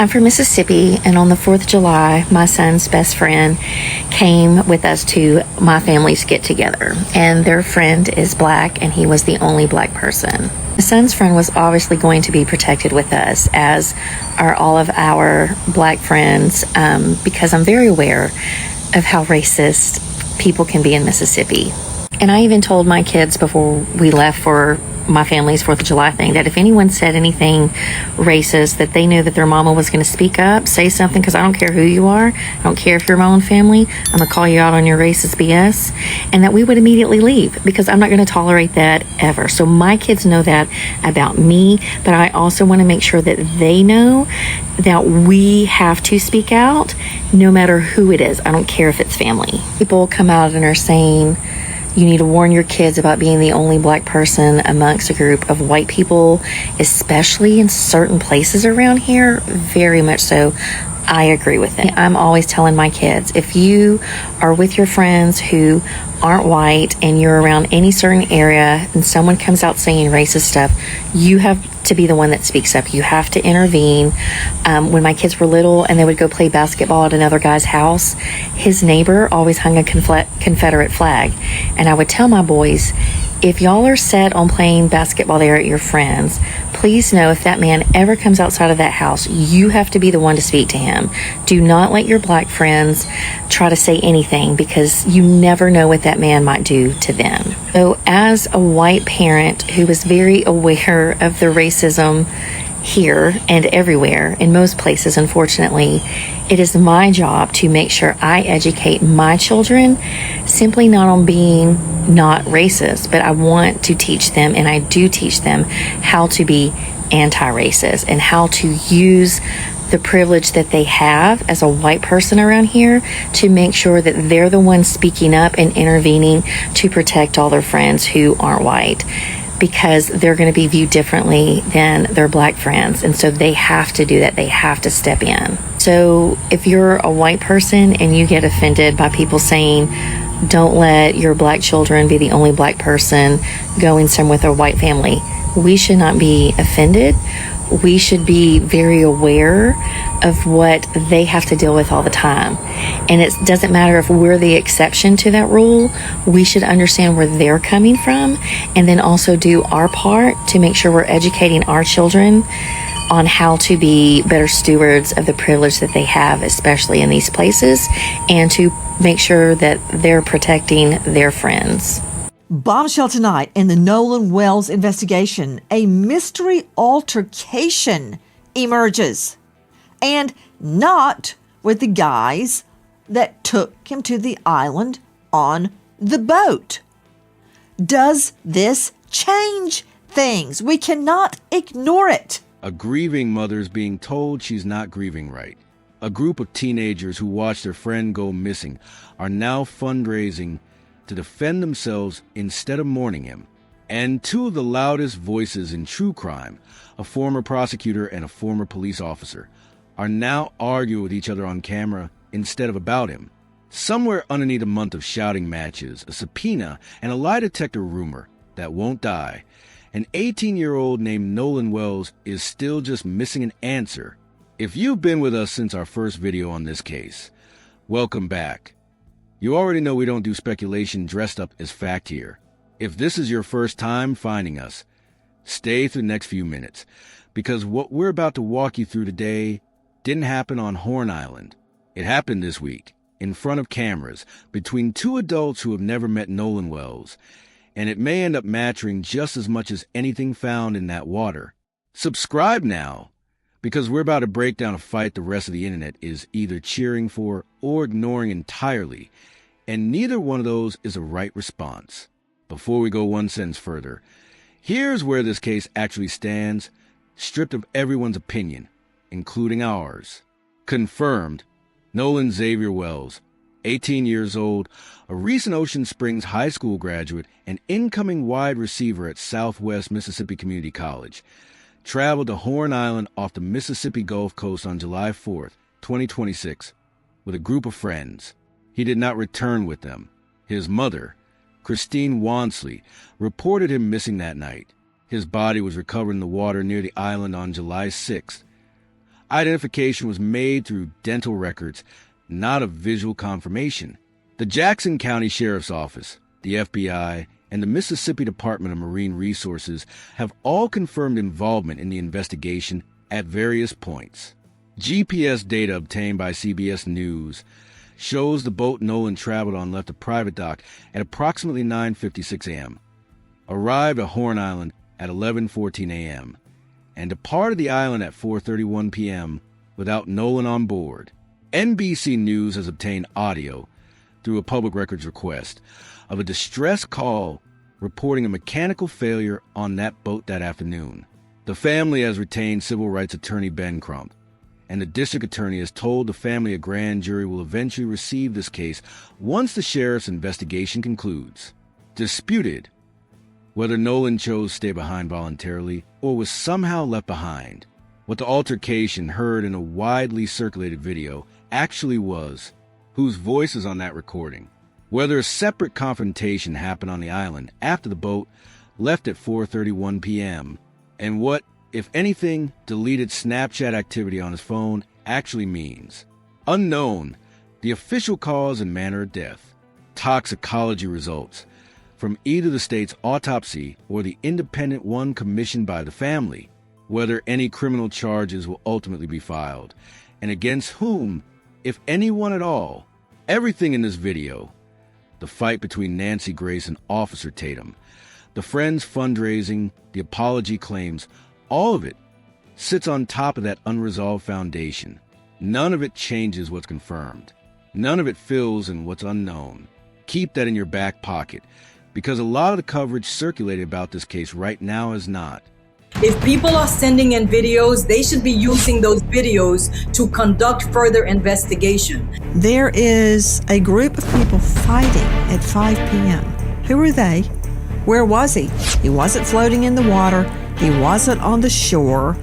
I'm from Mississippi, and on the 4th of July, my son's best friend came with us to my family's get-together, and their friend is black, and he was the only black person. My son's friend was obviously going to be protected with us, as are all of our black friends, because I'm very aware of how racist people can be in Mississippi. And I even told my kids before we left for my family's 4th of July thing that if anyone said anything racist, that they knew that their mama was going to speak up, say something, because I don't care who you are. I don't care if you're my own family. I'm going to call you out on your racist BS, and that we would immediately leave, because I'm not going to tolerate that ever. So my kids know that about me, but I also want to make sure that they know that we have to speak out no matter who it is. I don't care if it's family. People come out and are saying, you need to warn your kids about being the only black person amongst a group of white people, especially in certain places around here. Very much so. I agree with it. I'm always telling my kids, if you are with your friends who aren't white and you're around any certain area and someone comes out saying racist stuff, you have to be the one that speaks up. You have to intervene. When my kids were little and they would go play basketball at another guy's house, his neighbor always hung a Confederate flag. And I would tell my boys, if y'all are set on playing basketball there at your friends, please know if that man ever comes outside of that house, you have to be the one to speak to him. Do not let your black friends try to say anything, because you never know what that man might do to them. So as a white parent who is very aware of the racism here and everywhere, in most places, unfortunately, it is my job to make sure I educate my children, simply not on being not racist, but I want to teach them, and I do teach them, how to be anti-racist and how to use the privilege that they have as a white person around here to make sure that they're the ones speaking up and intervening to protect all their friends who aren't white, because they're going to be viewed differently than their black friends. And so they have to do that. They have to step in. So if you're a white person and you get offended by people saying, don't let your black children be the only black person going somewhere with a white family, we should not be offended. We should be very aware of what they have to deal with all the time. And it doesn't matter if we're the exception to that rule. We should understand where they're coming from, and then also do our part to make sure we're educating our children on how to be better stewards of the privilege that they have, especially in these places, and to make sure that they're protecting their friends. Bombshell tonight in the Nolan Wells investigation. A mystery altercation emerges. And not with the guys that took him to the island on the boat. Does this change things? We cannot ignore it. A grieving mother's being told she's not grieving right. A group of teenagers who watched their friend go missing are now fundraising to defend themselves instead of mourning him. And two of the loudest voices in true crime, a former prosecutor and a former police officer, are now arguing with each other on camera instead of about him. Somewhere underneath a month of shouting matches, a subpoena, and a lie detector rumor that won't die, an 18-year-old named Nolan Wells is still just missing an answer. If you've been with us since our first video on this case, welcome back. You already know we don't do speculation dressed up as fact here. If this is your first time finding us, stay through the next few minutes, because what we're about to walk you through today didn't happen on Horn Island. It happened this week, in front of cameras, between two adults who have never met Nolan Wells, and it may end up mattering just as much as anything found in that water. Subscribe now, because we're about to break down a fight the rest of the internet is either cheering for or ignoring entirely, and neither one of those is a right response. Before we go one sentence further, here's where this case actually stands, stripped of everyone's opinion, including ours. Confirmed, Nolan Xavier Wells, 18 years old, a recent Ocean Springs High School graduate and incoming wide receiver at Southwest Mississippi Community College, traveled to Horn Island off the Mississippi Gulf Coast on July 4th, 2026, with a group of friends. He did not return with them. His mother, Christine Wansley, reported him missing that night. His body was recovered in the water near the island on July 6th. Identification was made through dental records, not a visual confirmation. The Jackson County Sheriff's Office, the FBI, and the Mississippi Department of Marine Resources have all confirmed involvement in the investigation at various points. GPS data obtained by CBS News shows the boat Nolan traveled on left a private dock at approximately 9:56 a.m., arrived at Horn Island at 11:14 a.m., and departed the island at 4:31 p.m. without Nolan on board. NBC News has obtained audio through a public records request of a distress call reporting a mechanical failure on that boat that afternoon. The family has retained civil rights attorney Ben Crump, and the district attorney has told the family a grand jury will eventually receive this case once the sheriff's investigation concludes. Disputed whether Nolan chose to stay behind voluntarily or was somehow left behind. What the altercation heard in a widely circulated video actually was, whose voice is on that recording, whether a separate confrontation happened on the island after the boat left at 4:31 p.m., and what, if anything, deleted Snapchat activity on his phone actually means. Unknown, the official cause and manner of death. Toxicology results from either the state's autopsy or the independent one commissioned by the family, whether any criminal charges will ultimately be filed, and against whom, if anyone at all. Everything in this video, the fight between Nancy Grace and Officer Tatum, the friends fundraising, the apology claims, all of it sits on top of that unresolved foundation. None of it changes what's confirmed. None of it fills in what's unknown. Keep that in your back pocket, because a lot of the coverage circulated about this case right now is not. If people are sending in videos, they should be using those videos to conduct further investigation. There is a group of people fighting at 5 p.m. Who are they? Where was he? He wasn't floating in the water. He wasn't on the shore.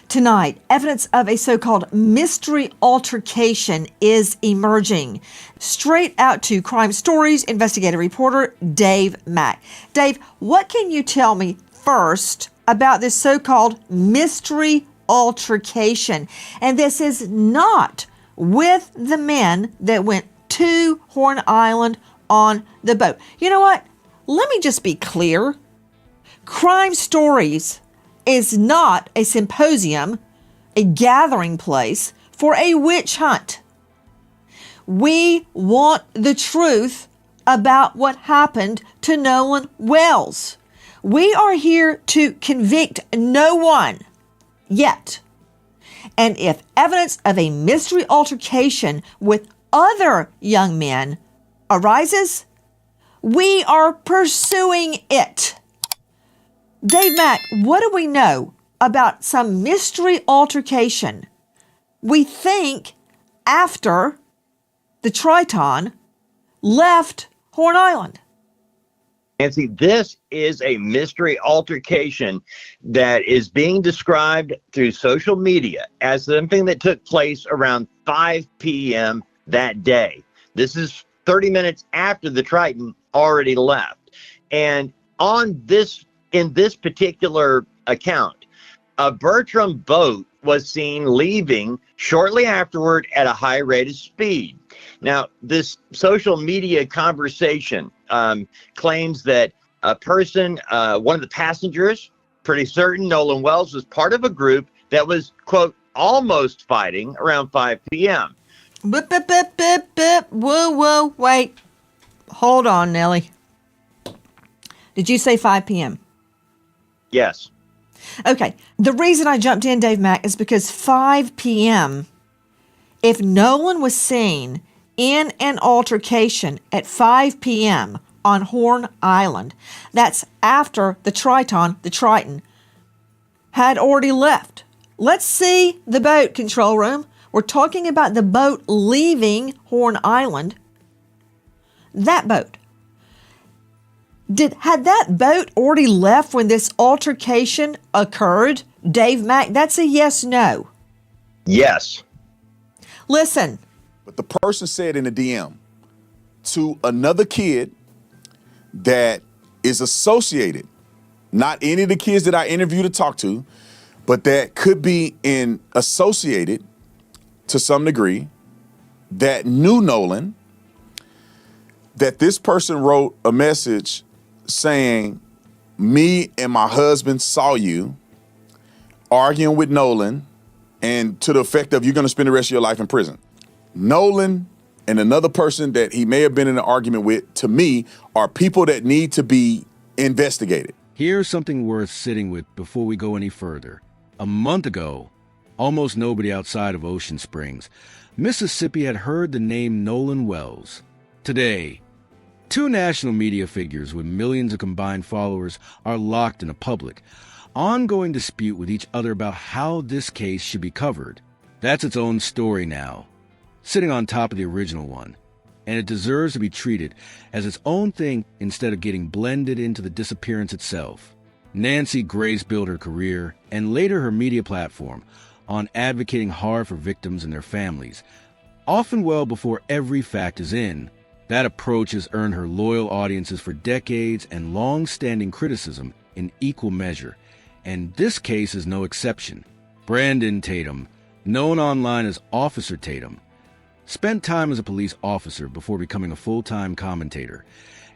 Tonight, evidence of a so-called mystery altercation is emerging. Straight out to Crime Stories investigative reporter Dave Mack. Dave, what can you tell me first about this so-called mystery altercation? And this is not with the men that went to Horn Island on the boat. You know what? Let me just be clear. Crime Stories is not a symposium, a gathering place for a witch hunt. We want the truth about what happened to Nolan Wells. We are here to convict no one yet. And if evidence of a mystery altercation with other young men arises, we are pursuing it. Dave Mack, what do we know about some mystery altercation? We think after the Triton left Horn Island. Nancy, this is a mystery altercation that is being described through social media as something that took place around 5 p.m. that day. This is 30 minutes after the Triton already left. And in this particular account, a Bertram boat was seen leaving shortly afterward at a high rate of speed. Now, this social media conversation claims that a person, one of the passengers, pretty certain Nolan Wells, was part of a group that was, quote, almost fighting around 5 p.m. Bip, bip, bip, bip, bip. Whoa, wait. Hold on, Nellie. Did you say 5 p.m.? Yes. Okay. The reason I jumped in, Dave Mack, is because 5 p.m., if Nolan was seen in an altercation at 5 p.m. on Horn Island, that's after the Triton, had already left. Let's see the boat, control room. We're talking about the boat leaving Horn Island. That boat. Had that boat already left when this altercation occurred? Dave Mack, that's a yes, no. Yes. Listen. But the person said in the DM to another kid that is associated, not any of the kids that I interviewed to talk to, but that could be associated to some degree, that knew Nolan, that this person wrote a message saying, me and my husband saw you arguing with Nolan, and to the effect of, you're going to spend the rest of your life in prison. Nolan and another person that he may have been in an argument with, to me, are people that need to be investigated. Here's something worth sitting with before we go any further. A month ago, almost nobody outside of Ocean Springs, Mississippi had heard the name Nolan Wells. Today, two national media figures with millions of combined followers are locked in a public, ongoing dispute with each other about how this case should be covered. That's its own story now, sitting on top of the original one, and it deserves to be treated as its own thing instead of getting blended into the disappearance itself. Nancy Grace built her career, and later her media platform, on advocating hard for victims and their families, often well before every fact is in. That approach has earned her loyal audiences for decades and long-standing criticism in equal measure, and this case is no exception. Brandon Tatum, known online as Officer Tatum, spent time as a police officer before becoming a full-time commentator,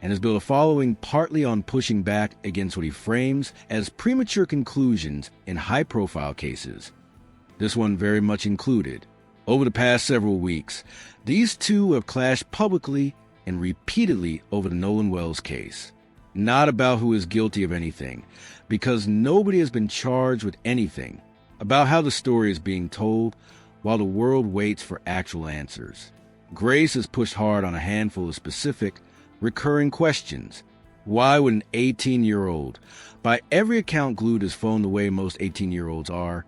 and has built a following partly on pushing back against what he frames as premature conclusions in high-profile cases. This one very much included. Over the past several weeks, these two have clashed publicly and repeatedly over the Nolan Wells case. Not about who is guilty of anything, because nobody has been charged with anything. About how the story is being told while the world waits for actual answers. Grace has pushed hard on a handful of specific, recurring questions. Why would an 18-year-old, by every account glued his phone the way most 18-year-olds are,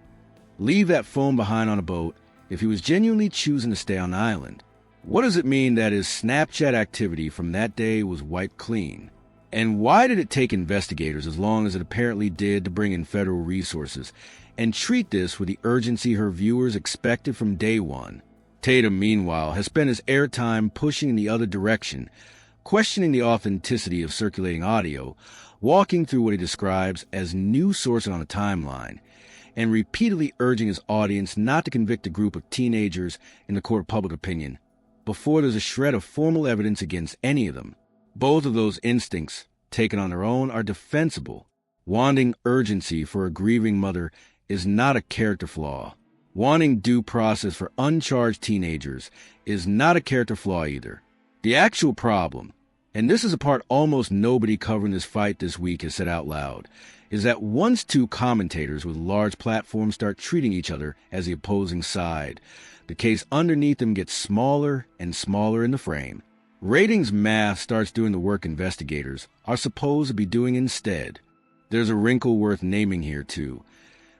leave that phone behind on a boat if he was genuinely choosing to stay on the island? What does it mean that his Snapchat activity from that day was wiped clean? And why did it take investigators as long as it apparently did to bring in federal resources and treat this with the urgency her viewers expected from day one? Tatum, meanwhile, has spent his airtime pushing in the other direction, questioning the authenticity of circulating audio, walking through what he describes as new sources on a timeline, and repeatedly urging his audience not to convict a group of teenagers in the court of public opinion before there's a shred of formal evidence against any of them. Both of those instincts, taken on their own, are defensible. Wanting urgency for a grieving mother is not a character flaw. Wanting due process for uncharged teenagers is not a character flaw either. The actual problem, and this is a part almost nobody covering this fight this week has said out loud, is that once two commentators with large platforms start treating each other as the opposing side, the case underneath them gets smaller and smaller in the frame. Ratings math starts doing the work investigators are supposed to be doing instead. There's a wrinkle worth naming here, too,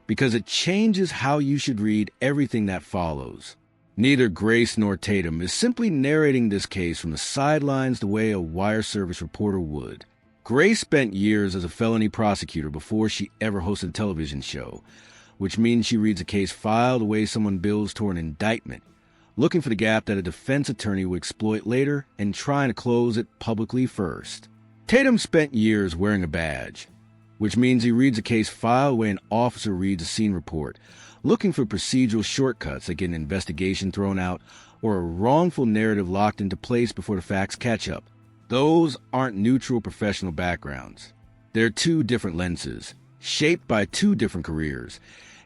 because it changes how you should read everything that follows. Neither Grace nor Tatum is simply narrating this case from the sidelines the way a wire service reporter would. Grace spent years as a felony prosecutor before she ever hosted a television show, which means she reads a case file the way someone builds toward an indictment, looking for the gap that a defense attorney will exploit later and trying to close it publicly first. Tatum spent years wearing a badge, which means he reads a case file the way an officer reads a scene report, looking for procedural shortcuts that get an investigation thrown out or a wrongful narrative locked into place before the facts catch up. Those aren't neutral professional backgrounds. They're two different lenses, shaped by two different careers,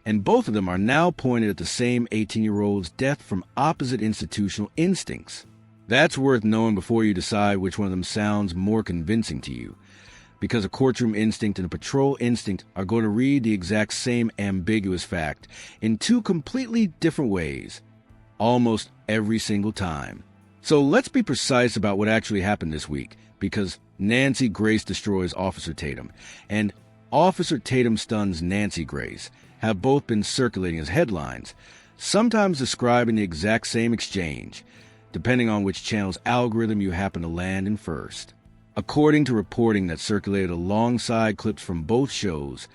and both of them are now pointed at the same 18-year-old's death from opposite institutional instincts. That's worth knowing before you decide which one of them sounds more convincing to you, because a courtroom instinct and a patrol instinct are going to read the exact same ambiguous fact in two completely different ways, almost every single time. So let's be precise about what actually happened this week, because Nancy Grace destroys Officer Tatum, and Officer Tatum stuns Nancy Grace have both been circulating as headlines, sometimes describing the exact same exchange, depending on which channel's algorithm you happen to land in first. According to reporting that circulated alongside clips from both shows,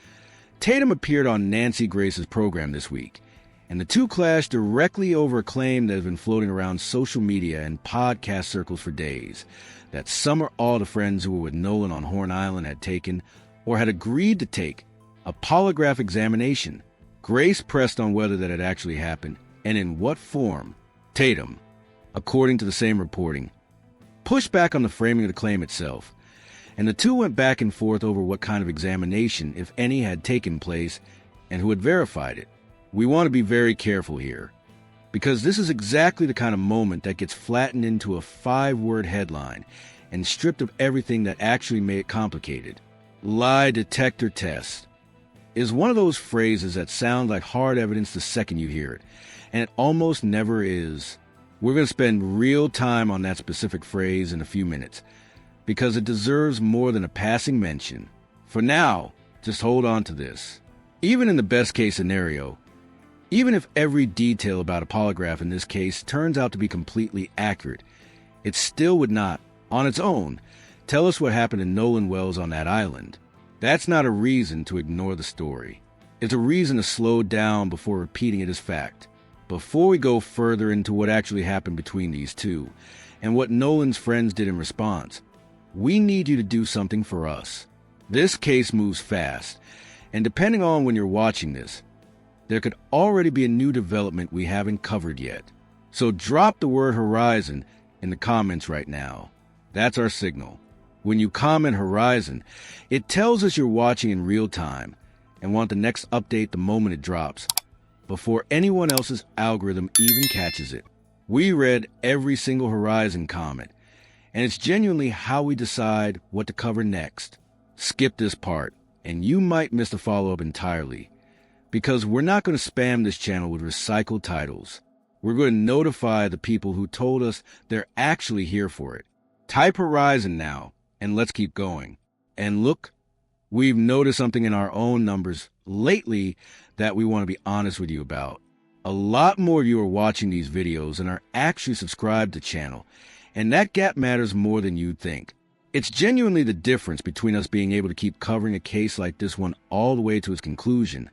Tatum appeared on Nancy Grace's program this week, and the two clashed directly over a claim that has been floating around social media and podcast circles for days, that some or all the friends who were with Nolan on Horn Island had taken, or had agreed to take, a polygraph examination Grace pressed on whether that had actually happened and in what form. Tatum, according to the same reporting, pushed back on the framing of the claim itself, and the two went back and forth over what kind of examination, if any, had taken place and who had verified it. We want to be very careful here, because this is exactly the kind of moment that gets flattened into a 5-word headline and stripped of everything that actually made it complicated. Lie detector test is one of those phrases that sound like hard evidence the second you hear it, and it almost never is. We're going to spend real time on that specific phrase in a few minutes, because it deserves more than a passing mention. For now, just hold on to this. Even in the best case scenario, even if every detail about a polygraph in this case turns out to be completely accurate, it still would not, on its own, tell us what happened to Nolan Wells on that island. That's not a reason to ignore the story. It's a reason to slow down before repeating it as fact. Before we go further into what actually happened between these two, and what Nolan's friends did in response, we need you to do something for us. This case moves fast, and depending on when you're watching this, there could already be a new development we haven't covered yet. So drop the word horizon in the comments right now. That's our signal. When you comment horizon, it tells us you're watching in real time and want the next update the moment it drops, before anyone else's algorithm even catches it. We read every single horizon comment, and it's genuinely how we decide what to cover next. Skip this part, and you might miss the follow-up entirely, because we're not going to spam this channel with recycled titles. We're going to notify the people who told us they're actually here for it. Type horizon now, and let's keep going. And look, we've noticed something in our own numbers lately that we want to be honest with you about. A lot more of you are watching these videos and are actually subscribed to the channel, and that gap matters more than you'd think. It's genuinely the difference between us being able to keep covering a case like this one all the way to its conclusion,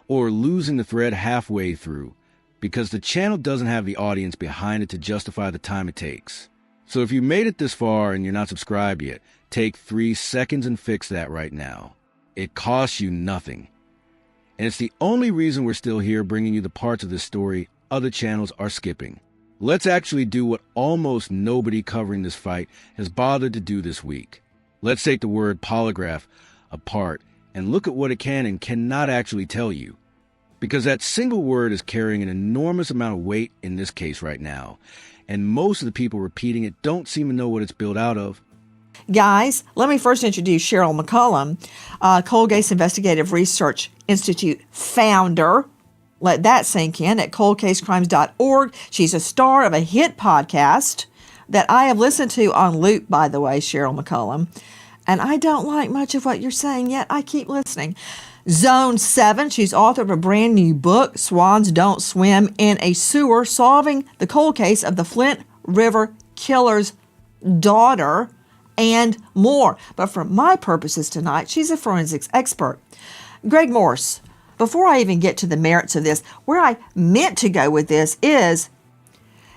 or losing the thread halfway through, because the channel doesn't have the audience behind it to justify the time it takes. So if you made it this far and you're not subscribed yet, take 3 seconds and fix that right now. It costs you nothing. And it's the only reason we're still here bringing you the parts of this story other channels are skipping. Let's actually do what almost nobody covering this fight has bothered to do this week. Let's take the word polygraph apart and look at what it can and cannot actually tell you. Because that single word is carrying an enormous amount of weight in this case right now, and most of the people repeating it don't seem to know what it's built out of. Guys, let me first introduce Cheryl McCollum, Colgate's Investigative Research Institute founder. Let that sink in at coldcasecrimes.org. She's a star of a hit podcast that I have listened to on loop, by the way, Cheryl McCollum. And I don't like much of what you're saying, yet I keep listening. Zone 7, she's author of a brand new book, Swans Don't Swim in a Sewer, solving the cold case of the Flint River killer's daughter, and more. But for my purposes tonight, she's a forensics expert. Greg Morse, before I even get to the merits of this, where I meant to go with this is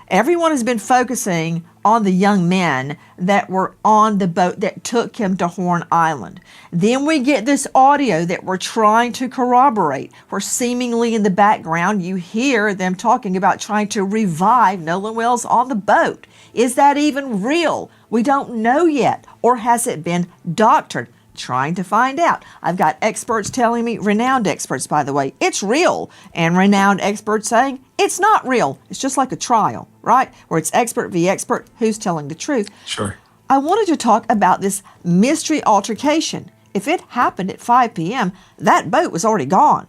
everyone has been focusing on the young men that were on the boat that took him to Horn Island. Then we get this audio that we're trying to corroborate, where seemingly in the background you hear them talking about trying to revive Nolan Wells on the boat. Is that even real? We don't know yet. Or has it been doctored? Trying to find out. I've got experts telling me, renowned experts, by the way, it's real, and renowned experts saying it's not real. It's just like a trial, right? Where it's expert v. expert, who's telling the truth. Sure. I wanted to talk about this mystery altercation. If it happened at 5 p.m., that boat was already gone.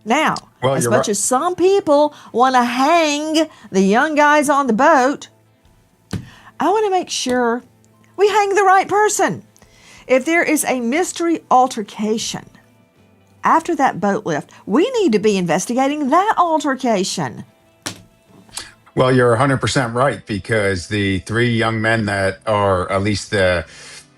Now, as much as some people want to hang the young guys on the boat, I want to make sure we hang the right person. If there is a mystery altercation after that boat lift, we need to be investigating that altercation. Well, you're 100% right, because the 3 young men that are, at least the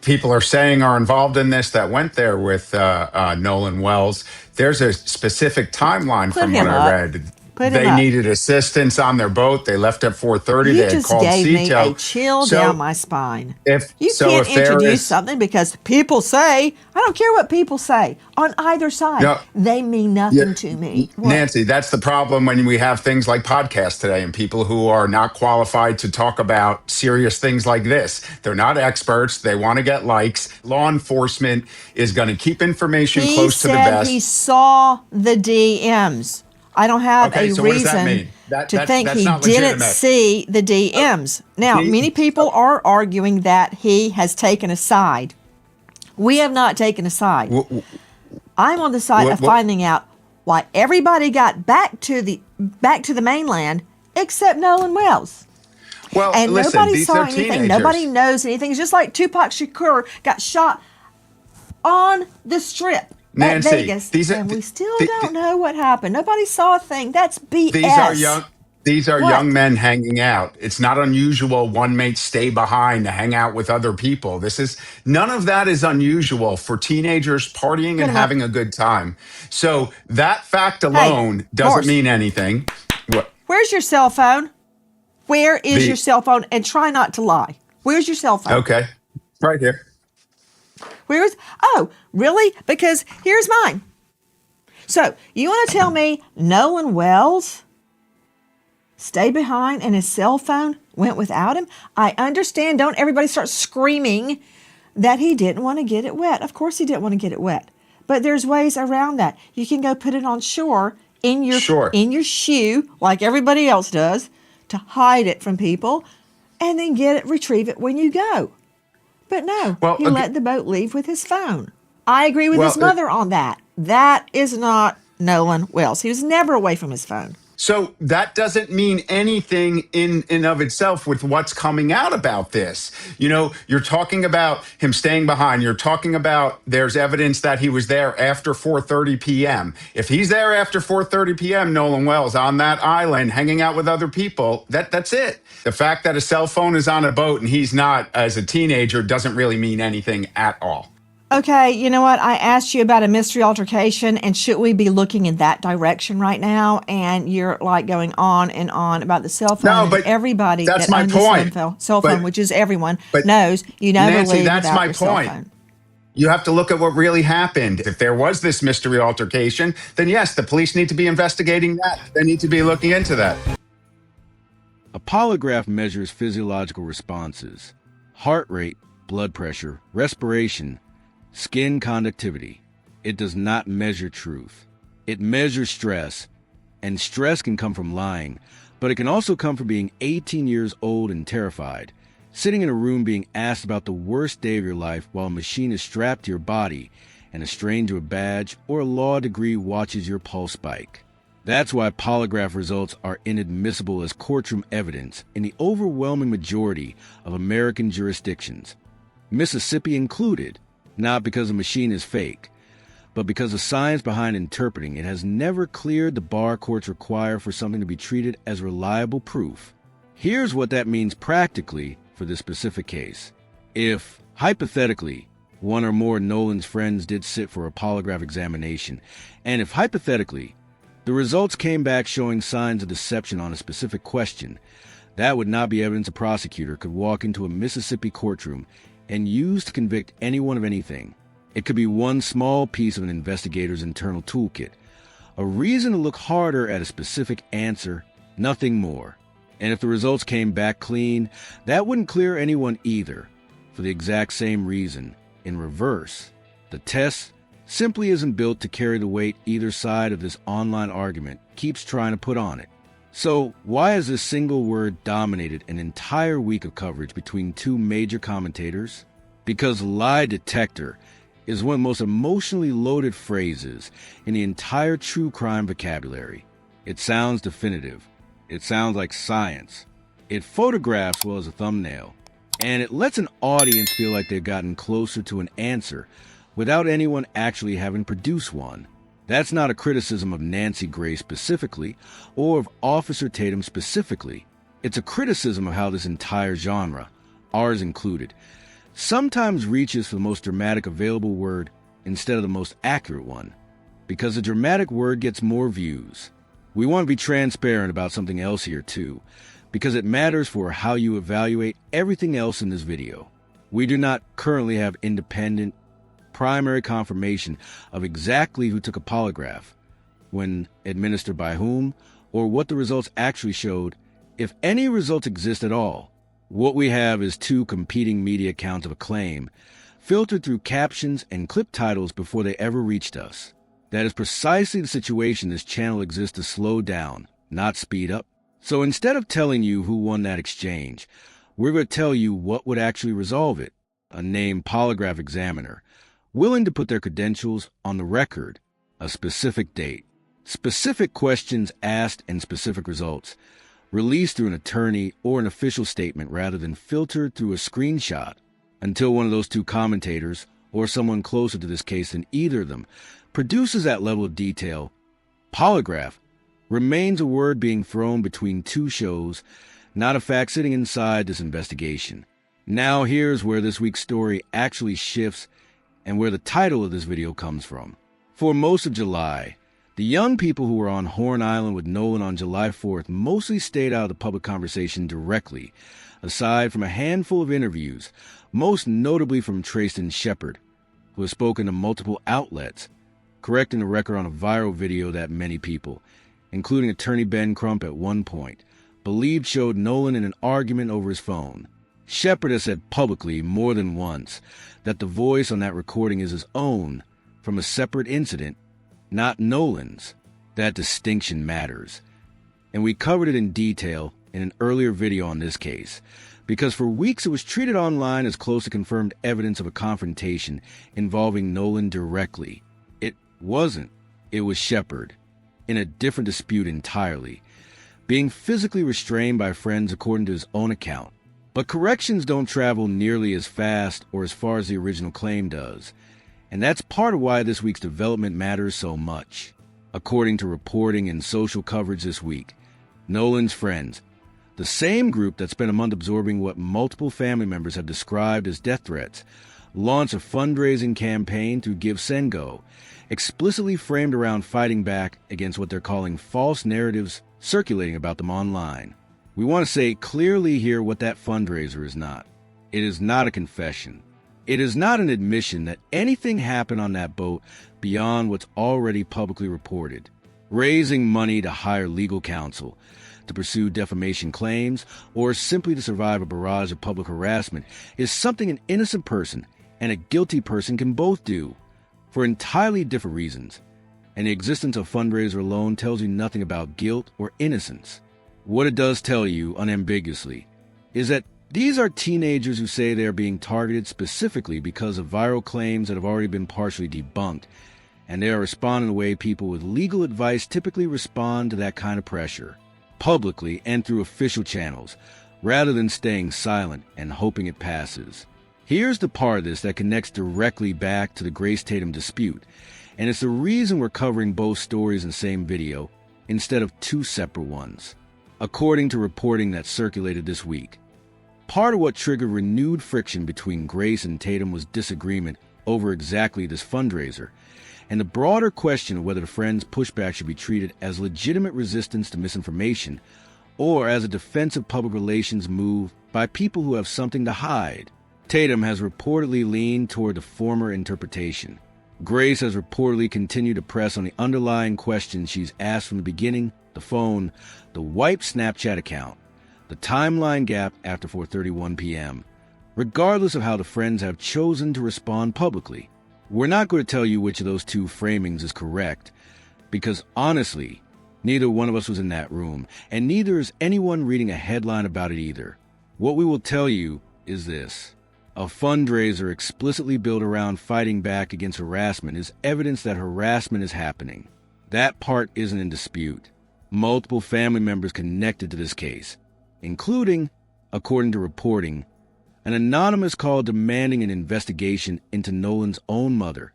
people are saying are involved in this, that went there with Nolan Wells, there's a specific timeline from what I read. Put him they up. needed assistance on their boat. They left at 4:30. You They had just called gave me a Cito. chill So down my spine. if You so, can't if there introduce is something because people say, I don't care what people say on either side. no, They mean yeah, nothing to me. What? Nancy, that's the problem when we have things like podcasts today and people who are not qualified to talk about serious things like this. They're not experts. They want to get likes. Law enforcement is going to keep information He close to the said he vest. saw the DMs. I don't have Okay, a so what does that reason mean? to think That's he not didn't legitimate. see the DMs. Now, See? many people are arguing that he has taken a side. We have not taken a side. I'm on the side of finding out why everybody got back to the mainland except Nolan Wells. Well, And listen, nobody these saw are anything. teenagers. Nobody knows anything. It's just like Tupac Shakur got shot on the strip Nancy, at Vegas, these are- and we still the- don't know what happened. Nobody saw a thing. That's BS. These are What? young men hanging out. It's not unusual one may stay behind to hang out with other people. None of that is unusual for teenagers partying and having a good time. So that fact alone doesn't Morse. mean anything. What? Where's your cell phone? Where is The- your cell phone? And try not to lie. Where's your cell phone? Okay. Right here. Oh, really? Because here's mine. So you want to tell me Nolan Wells stayed behind and his cell phone went without him? I understand. Don't everybody start screaming that he didn't want to get it wet. Of course he didn't want to get it wet. But there's ways around that. You can go put it on shore in your shoe like everybody else does to hide it from people and then retrieve it when you go. But no, he let the boat leave with his phone. I agree with his mother on that. That is not Nolan Wells. He was never away from his phone. So that doesn't mean anything in and of itself with what's coming out about this. You know, you're talking about him staying behind. You're talking about there's evidence that he was there after 4:30 p.m. If he's there after 4:30 p.m., Nolan Wells, on that island hanging out with other people, that's it. The fact that a cell phone is on a boat and he's not as a teenager doesn't really mean anything at all. Okay, you know what? I asked you about a mystery altercation, and should we be looking in that direction right now? And you're like going on and on about the cell phone. No, but and everybody that's that my owns point. a cell phone, which is everyone, but knows you never Nancy, leave that's without my your cell point. phone. You have to look at what really happened. If there was this mystery altercation, then yes, the police need to be investigating that. They need to be looking into that. A polygraph measures physiological responses: heart rate, blood pressure, respiration, skin conductivity. It does not measure truth. It measures stress, and stress can come from lying, but it can also come from being 18 years old and terrified, sitting in a room being asked about the worst day of your life while a machine is strapped to your body and a stranger, a badge, or a law degree watches your pulse spike. That's why polygraph results are inadmissible as courtroom evidence in the overwhelming majority of American jurisdictions, Mississippi included. Not because the machine is fake, but because the science behind interpreting it has never cleared the bar courts require for something to be treated as reliable proof. Here's what that means practically for this specific case. If, hypothetically, one or more Nolan's friends did sit for a polygraph examination, and if, hypothetically, the results came back showing signs of deception on a specific question, that would not be evidence a prosecutor could walk into a Mississippi courtroom and use to convict anyone of anything. It could be one small piece of an investigator's internal toolkit, a reason to look harder at a specific answer, nothing more. And if the results came back clean, that wouldn't clear anyone either, for the exact same reason. In reverse, the test simply isn't built to carry the weight either side of this online argument keeps trying to put on it. So, why has this single word dominated an entire week of coverage between two major commentators? Because lie detector is one of the most emotionally loaded phrases in the entire true crime vocabulary. It sounds definitive. It sounds like science. It photographs well as a thumbnail. And it lets an audience feel like they've gotten closer to an answer without anyone actually having produced one. That's not a criticism of Nancy Gray specifically, or of Officer Tatum specifically. It's a criticism of how this entire genre, ours included, sometimes reaches for the most dramatic available word instead of the most accurate one, because the dramatic word gets more views. We want to be transparent about something else here too, because it matters for how you evaluate everything else in this video. We do not currently have independent, primary confirmation of exactly who took a polygraph, when administered by whom, or what the results actually showed, if any results exist at all. What we have is two competing media accounts of a claim, filtered through captions and clip titles before they ever reached us. That is precisely the situation this channel exists to slow down, not speed up. So instead of telling you who won that exchange, we're going to tell you what would actually resolve it. A named polygraph examiner, willing to put their credentials on the record, a specific date, specific questions asked, and specific results, released through an attorney or an official statement rather than filtered through a screenshot. Until one of those two commentators, or someone closer to this case than either of them, produces that level of detail, polygraph remains a word being thrown between two shows, not a fact sitting inside this investigation. Now here's where this week's story actually shifts and where the title of this video comes from. For most of July, the young people who were on Horn Island with Nolan on July 4th mostly stayed out of the public conversation directly, aside from a handful of interviews, most notably from Trayston Shepard, who has spoken to multiple outlets, correcting the record on a viral video that many people, including attorney Ben Crump at one point, believed showed Nolan in an argument over his phone. Shepard has said publicly more than once that the voice on that recording is his own from a separate incident, not Nolan's. That distinction matters. And we covered it in detail in an earlier video on this case, because for weeks it was treated online as close to confirmed evidence of a confrontation involving Nolan directly. It wasn't. It was Shepard, in a different dispute entirely, being physically restrained by friends according to his own account. But corrections don't travel nearly as fast or as far as the original claim does, and that's part of why this week's development matters so much. According to reporting and social coverage this week, Nolan's friends, the same group that spent a month absorbing what multiple family members have described as death threats, launched a fundraising campaign through GiveSendGo, explicitly framed around fighting back against what they're calling false narratives circulating about them online. We want to say clearly here what that fundraiser is not. It is not a confession. It is not an admission that anything happened on that boat beyond what's already publicly reported. Raising money to hire legal counsel, to pursue defamation claims, or simply to survive a barrage of public harassment is something an innocent person and a guilty person can both do, for entirely different reasons. And the existence of fundraiser alone tells you nothing about guilt or innocence. What it does tell you, unambiguously, is that these are teenagers who say they are being targeted specifically because of viral claims that have already been partially debunked, and they are responding the way people with legal advice typically respond to that kind of pressure, publicly and through official channels, rather than staying silent and hoping it passes. Here's the part of this that connects directly back to the Grace Tatum dispute, and it's the reason we're covering both stories in the same video instead of two separate ones. According to reporting that circulated this week, part of what triggered renewed friction between Grace and Tatum was disagreement over exactly this fundraiser, and the broader question of whether the friends' pushback should be treated as legitimate resistance to misinformation or as a defensive public relations move by people who have something to hide. Tatum has reportedly leaned toward the former interpretation. Grace has reportedly continued to press on the underlying questions she's asked from the beginning: the phone, the wiped Snapchat account, the timeline gap after 4:31 p.m., regardless of how the friends have chosen to respond publicly. We're not going to tell you which of those two framings is correct, because honestly, neither one of us was in that room, and neither is anyone reading a headline about it either. What we will tell you is this: a fundraiser explicitly built around fighting back against harassment is evidence that harassment is happening. That part isn't in dispute. Multiple family members connected to this case, including, according to reporting, an anonymous call demanding an investigation into Nolan's own mother,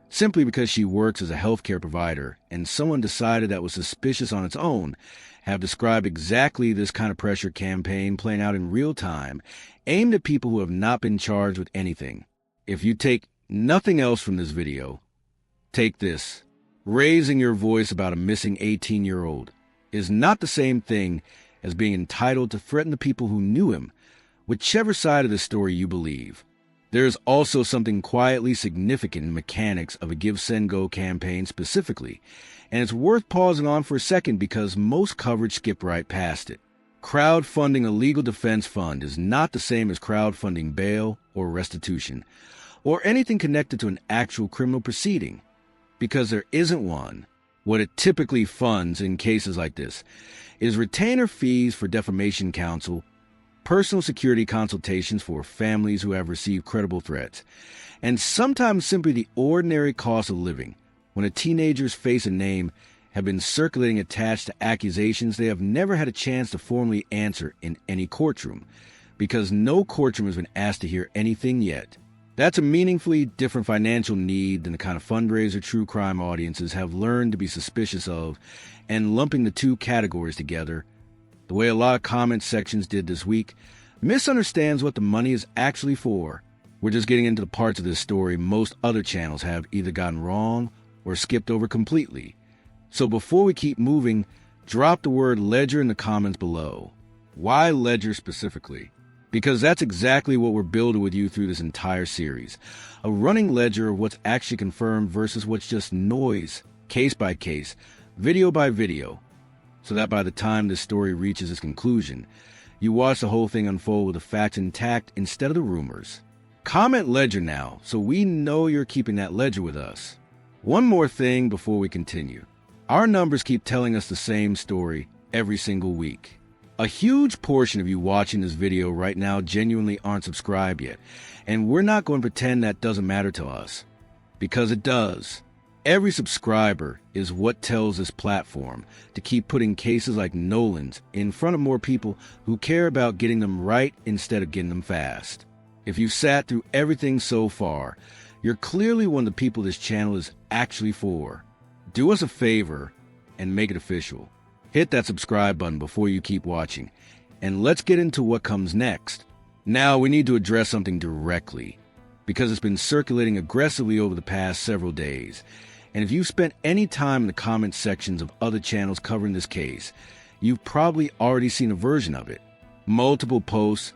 simply because she works as a healthcare provider and someone decided that was suspicious on its own, have described exactly this kind of pressure campaign playing out in real time, aimed at people who have not been charged with anything. If you take nothing else from this video, take this. Raising your voice about a missing 18-year-old is not the same thing as being entitled to threaten the people who knew him, whichever side of the story you believe. There is also something quietly significant in mechanics of a Give, Send, Go campaign specifically, and it's worth pausing on for a second because most coverage skipped right past it. Crowdfunding a legal defense fund is not the same as crowdfunding bail or restitution, or anything connected to an actual criminal proceeding, because there isn't one. What it typically funds in cases like this is retainer fees for defamation counsel, personal security consultations for families who have received credible threats, and sometimes simply the ordinary cost of living when a teenager's face and name have been circulating attached to accusations they have never had a chance to formally answer in any courtroom, because no courtroom has been asked to hear anything yet. That's a meaningfully different financial need than the kind of fundraiser true crime audiences have learned to be suspicious of, and lumping the two categories together, the way a lot of comment sections did this week, misunderstands what the money is actually for. We're just getting into the parts of this story most other channels have either gotten wrong or skipped over completely. So before we keep moving, drop the word ledger in the comments below. Why ledger specifically? Because that's exactly what we're building with you through this entire series. A running ledger of what's actually confirmed versus what's just noise, case by case, video by video, so that by the time this story reaches its conclusion, you watch the whole thing unfold with the facts intact instead of the rumors. Comment ledger now, so we know you're keeping that ledger with us. One more thing before we continue. Our numbers keep telling us the same story every single week. A huge portion of you watching this video right now genuinely aren't subscribed yet, and we're not going to pretend that doesn't matter to us, because it does. Every subscriber is what tells this platform to keep putting cases like Nolan's in front of more people who care about getting them right instead of getting them fast. If you've sat through everything so far, you're clearly one of the people this channel is actually for. Do us a favor and make it official. Hit that subscribe button before you keep watching, and let's get into what comes next. Now we need to address something directly, because it's been circulating aggressively over the past several days, and if you've spent any time in the comment sections of other channels covering this case, you've probably already seen a version of it. Multiple posts,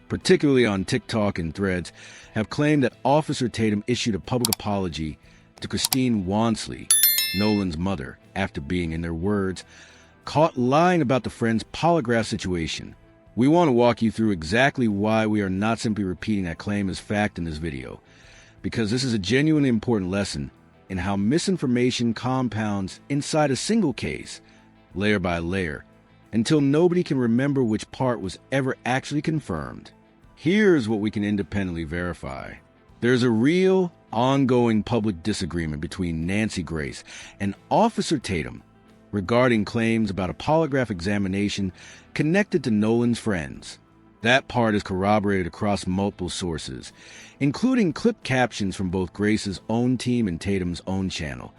particularly on TikTok and Threads, have claimed that Officer Tatum issued a public apology to Christine Wansley, Nolan's mother, after being, in their words, caught lying about the friend's polygraph situation. We want to walk you through exactly why we are not simply repeating that claim as fact in this video, because this is a genuinely important lesson in how misinformation compounds inside a single case, layer by layer, until nobody can remember which part was ever actually confirmed. Here's what we can independently verify. There's a real, ongoing public disagreement between Nancy Grace and Officer Tatum regarding claims about a polygraph examination connected to Nolan's friends. That part is corroborated across multiple sources, including clip captions from both Grace's own team and Tatum's own channel,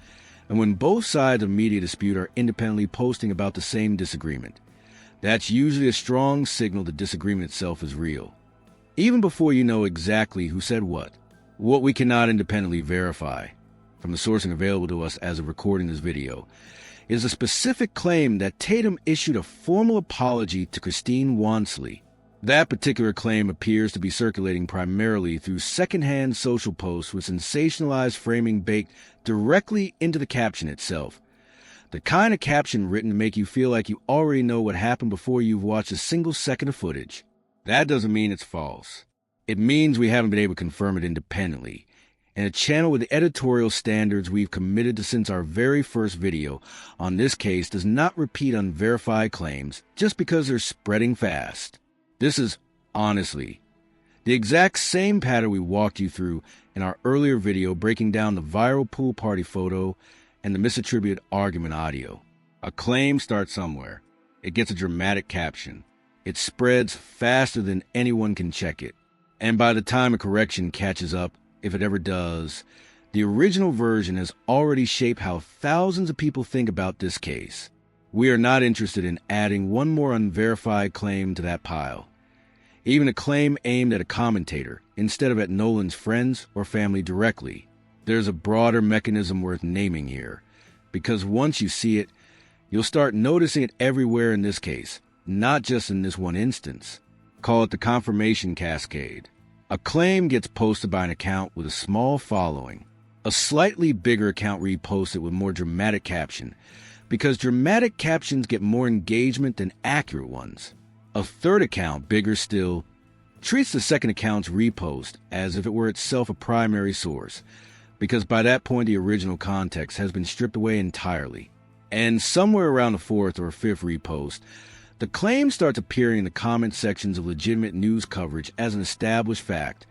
and when both sides of media dispute are independently posting about the same disagreement. That's usually a strong signal the disagreement itself is real, even before you know exactly who said what. What we cannot independently verify, from the sourcing available to us as of recording this video, is a specific claim that Tatum issued a formal apology to Christine Wansley. That particular claim appears to be circulating primarily through secondhand social posts with sensationalized framing baked directly into the caption itself. The kind of caption written to make you feel like you already know what happened before you've watched a single second of footage. That doesn't mean it's false. It means we haven't been able to confirm it independently. And a channel with the editorial standards we've committed to since our very first video on this case does not repeat unverified claims just because they're spreading fast. This is, honestly, the exact same pattern we walked you through in our earlier video breaking down the viral pool party photo and the misattributed argument audio. A claim starts somewhere. It gets a dramatic caption. It spreads faster than anyone can check it. And by the time a correction catches up, if it ever does, the original version has already shaped how thousands of people think about this case. We are not interested in adding one more unverified claim to that pile. Even a claim aimed at a commentator, instead of at Nolan's friends or family directly. There's a broader mechanism worth naming here. because once you see it, you'll start noticing it everywhere in this case, not just in this one instance. Call it the confirmation cascade. A claim gets posted by an account with a small following. A slightly bigger account reposts it with more dramatic caption, because dramatic captions get more engagement than accurate ones. A third account, bigger still, treats the second account's repost as if it were itself a primary source, because by that point the original context has been stripped away entirely. And somewhere around the fourth or fifth repost, the claim starts appearing in the comment sections of legitimate news coverage as an established fact,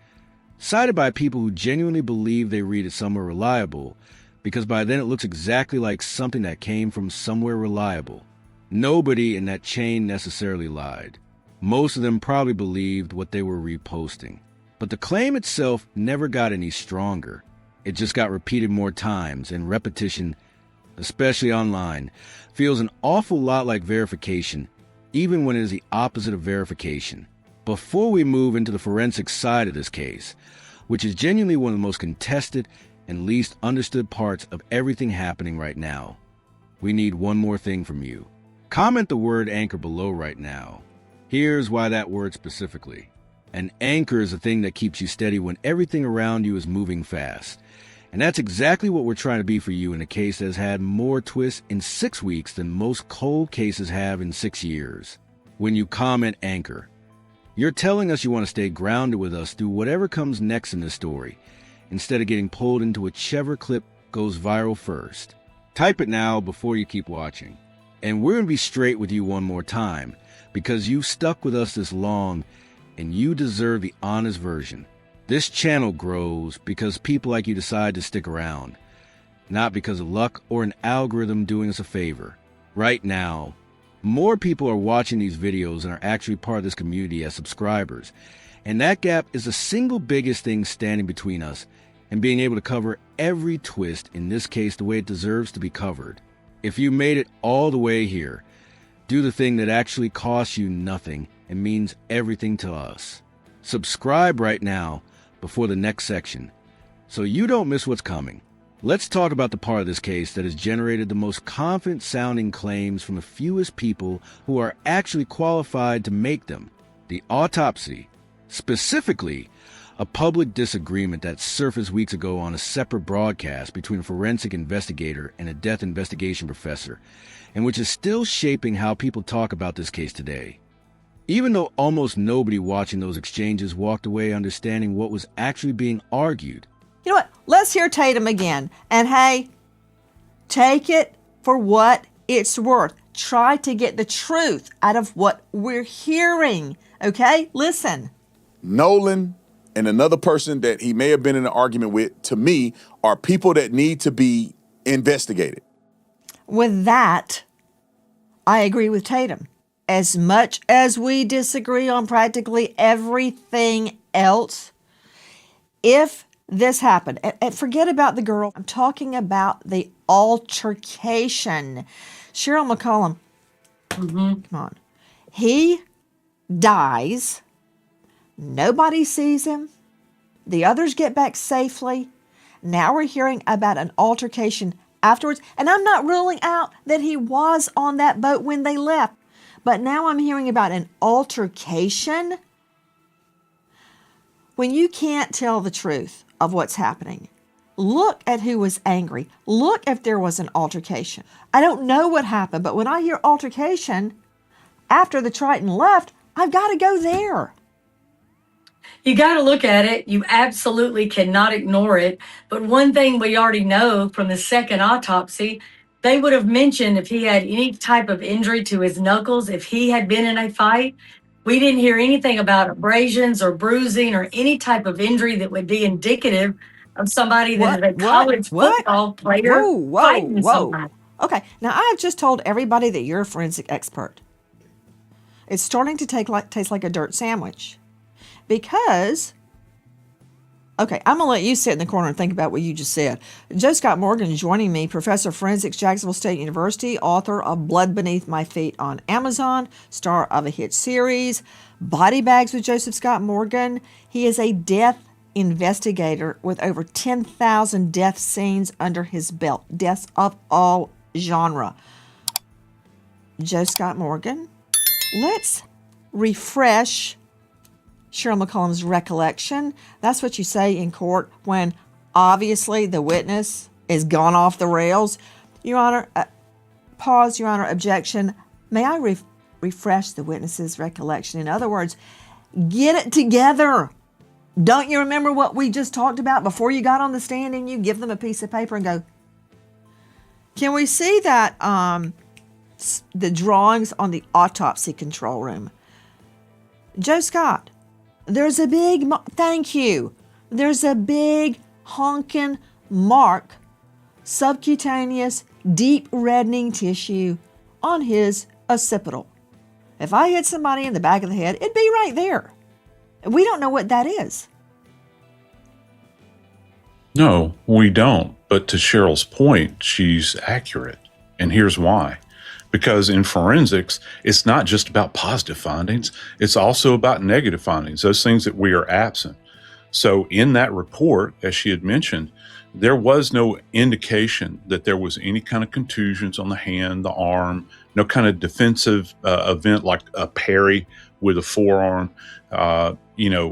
cited by people who genuinely believe they read it somewhere reliable, because by then it looks exactly like something that came from somewhere reliable. Nobody in that chain necessarily lied. Most of them probably believed what they were reposting. But the claim itself never got any stronger. It just got repeated more times, and repetition, especially online, feels an awful lot like verification, even when it is the opposite of verification. Before we move into the forensic side of this case, which is genuinely one of the most contested and least understood parts of everything happening right now, we need one more thing from you. Comment the word anchor below right now. Here's why that word specifically. An anchor is a thing that keeps you steady when everything around you is moving fast. And that's exactly what we're trying to be for you in a case that has had more twists in 6 weeks than most cold cases have in 6 years. When you comment anchor, you're telling us you want to stay grounded with us through whatever comes next in the story, instead of getting pulled into whichever clip goes viral first. Type it now before you keep watching. And we're going to be straight with you one more time, because you've stuck with us this long, and you deserve the honest version. This channel grows because people like you decide to stick around, not because of luck or an algorithm doing us a favor. Right now, more people are watching these videos and are actually part of this community as subscribers, and that gap is the single biggest thing standing between us and being able to cover every twist, in this case the way it deserves to be covered. If you made it all the way here, do the thing that actually costs you nothing and means everything to us. Subscribe right now before the next section, so you don't miss what's coming. Let's talk about the part of this case that has generated the most confident-sounding claims from the fewest people who are actually qualified to make them: the autopsy. Specifically, a public disagreement that surfaced weeks ago on a separate broadcast between a forensic investigator and a death investigation professor, and which is still shaping how people talk about this case today. Even though almost nobody watching those exchanges walked away understanding what was actually being argued. You know what? Let's hear Tatum again. And hey, take it for what it's worth. Try to get the truth out of what we're hearing. Okay? Listen. Nolan and another person that he may have been in an argument with, to me, are people that need to be investigated. With that, I agree with Tatum. As much as we disagree on practically everything else, if this happened, and forget about the girl, I'm talking about the altercation. Cheryl McCollum, come on. He dies. Nobody sees him. The others get back safely. Now we're hearing about an altercation afterwards. And I'm not ruling out that he was on that boat when they left. But now I'm hearing about an altercation. When you can't tell the truth of what's happening, look at who was angry. Look if there was an altercation. I don't know what happened, but when I hear altercation after the Triton left, I've got to go there. You got to look at it. You absolutely cannot ignore it. But one thing we already know from the second autopsy, they would have mentioned if he had any type of injury to his knuckles, if he had been in a fight. We didn't hear anything about abrasions or bruising or any type of injury that would be indicative of somebody that is a college football player fighting somebody. Okay, now I have just told everybody that you're a forensic expert. It's starting to taste like a dirt sandwich. Because, okay, I'm going to let you sit in the corner and think about what you just said. Joe Scott Morgan is joining me, professor of forensics, Jacksonville State University, author of Blood Beneath My Feet on Amazon, star of a hit series, Body Bags with Joseph Scott Morgan. He is a death investigator with over 10,000 death scenes under his belt, deaths of all genre. Joe Scott Morgan, let's refresh Cheryl McCollum's recollection. That's what you say in court when obviously the witness is gone off the rails. Your Honor, pause, Your Honor, objection. May I refresh the witness's recollection? In other words, get it together. Don't you remember what we just talked about before you got on the stand, and you give them a piece of paper and go, can we see that the drawings on the autopsy control room? Joe Scott, there's a big, thank you. There's a big honking mark, subcutaneous, deep reddening tissue on his occipital. If I hit somebody in the back of the head, it'd be right there. We don't know what that is. No, we don't. But to Cheryl's point, she's accurate. And here's why. Because in forensics, it's not just about positive findings. It's also about negative findings, those things that we are absent. So in that report, as she had mentioned, there was no indication that there was any kind of contusions on the hand, the arm, no kind of defensive event like a parry with a forearm,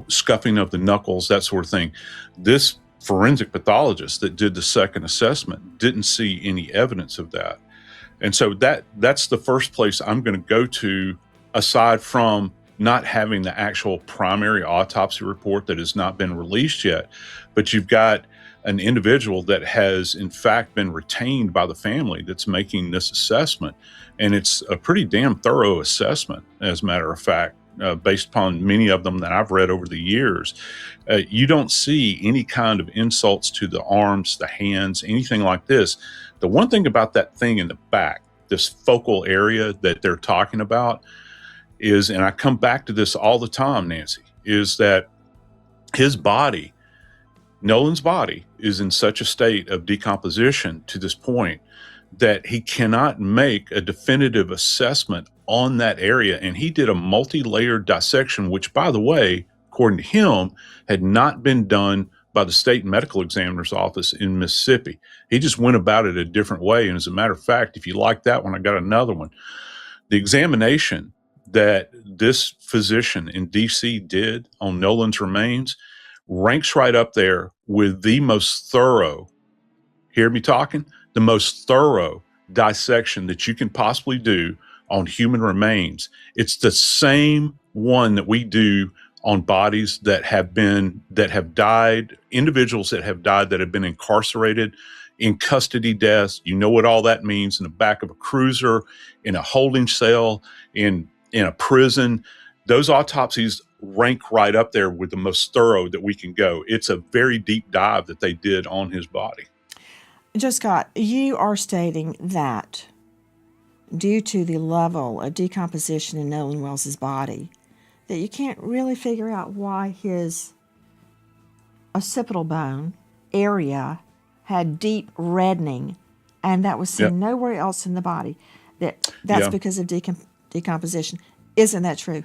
scuffing of the knuckles, that sort of thing. This forensic pathologist that did the second assessment didn't see any evidence of that. And so that's the first place I'm going to go to, aside from not having the actual primary autopsy report that has not been released yet. But you've got an individual that has, in fact, been retained by the family that's making this assessment. And it's a pretty damn thorough assessment, as a matter of fact, based upon many of them that I've read over the years. You don't see any kind of insults to the arms, the hands, anything like this. The one thing about that thing in the back, this focal area that they're talking about is, and I come back to this all the time, Nancy, is that his body, Nolan's body, is in such a state of decomposition to this point that he cannot make a definitive assessment on that area. And he did a multi-layered dissection, which, by the way, according to him, had not been done by the state medical examiner's office in Mississippi. He just went about it a different way. And as a matter of fact, if you like that one, I got another one. The examination that this physician in DC did on Nolan's remains ranks right up there with the most thorough, hear me talking, the most thorough dissection that you can possibly do on human remains. It's the same one that we do on bodies that have died, individuals that have died that have been incarcerated, in custody deaths. You know what all that means: in the back of a cruiser, in a holding cell, in a prison. Those autopsies rank right up there with the most thorough that we can go. It's a very deep dive that they did on his body. Joe Scott, you are stating that due to the level of decomposition in Nolan Wells' body, that you can't really figure out why his occipital bone area had deep reddening, and that was seen nowhere else in the body. That's because of decomposition. Isn't that true?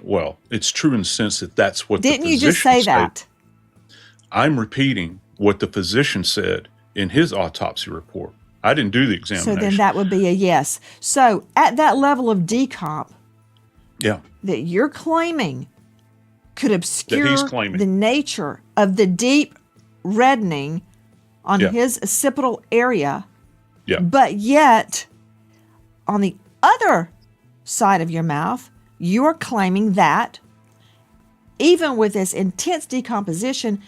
Well, it's true in the sense that that's what Didn't the you just physician say that? I'm repeating what the physician said in his autopsy report. I didn't do the examination. So then that would be a yes. So at that level of decomp that you're claiming could obscure the nature of the deep reddening on his occipital area, but yet on the other side of your mouth, you're claiming that even with this intense decomposition,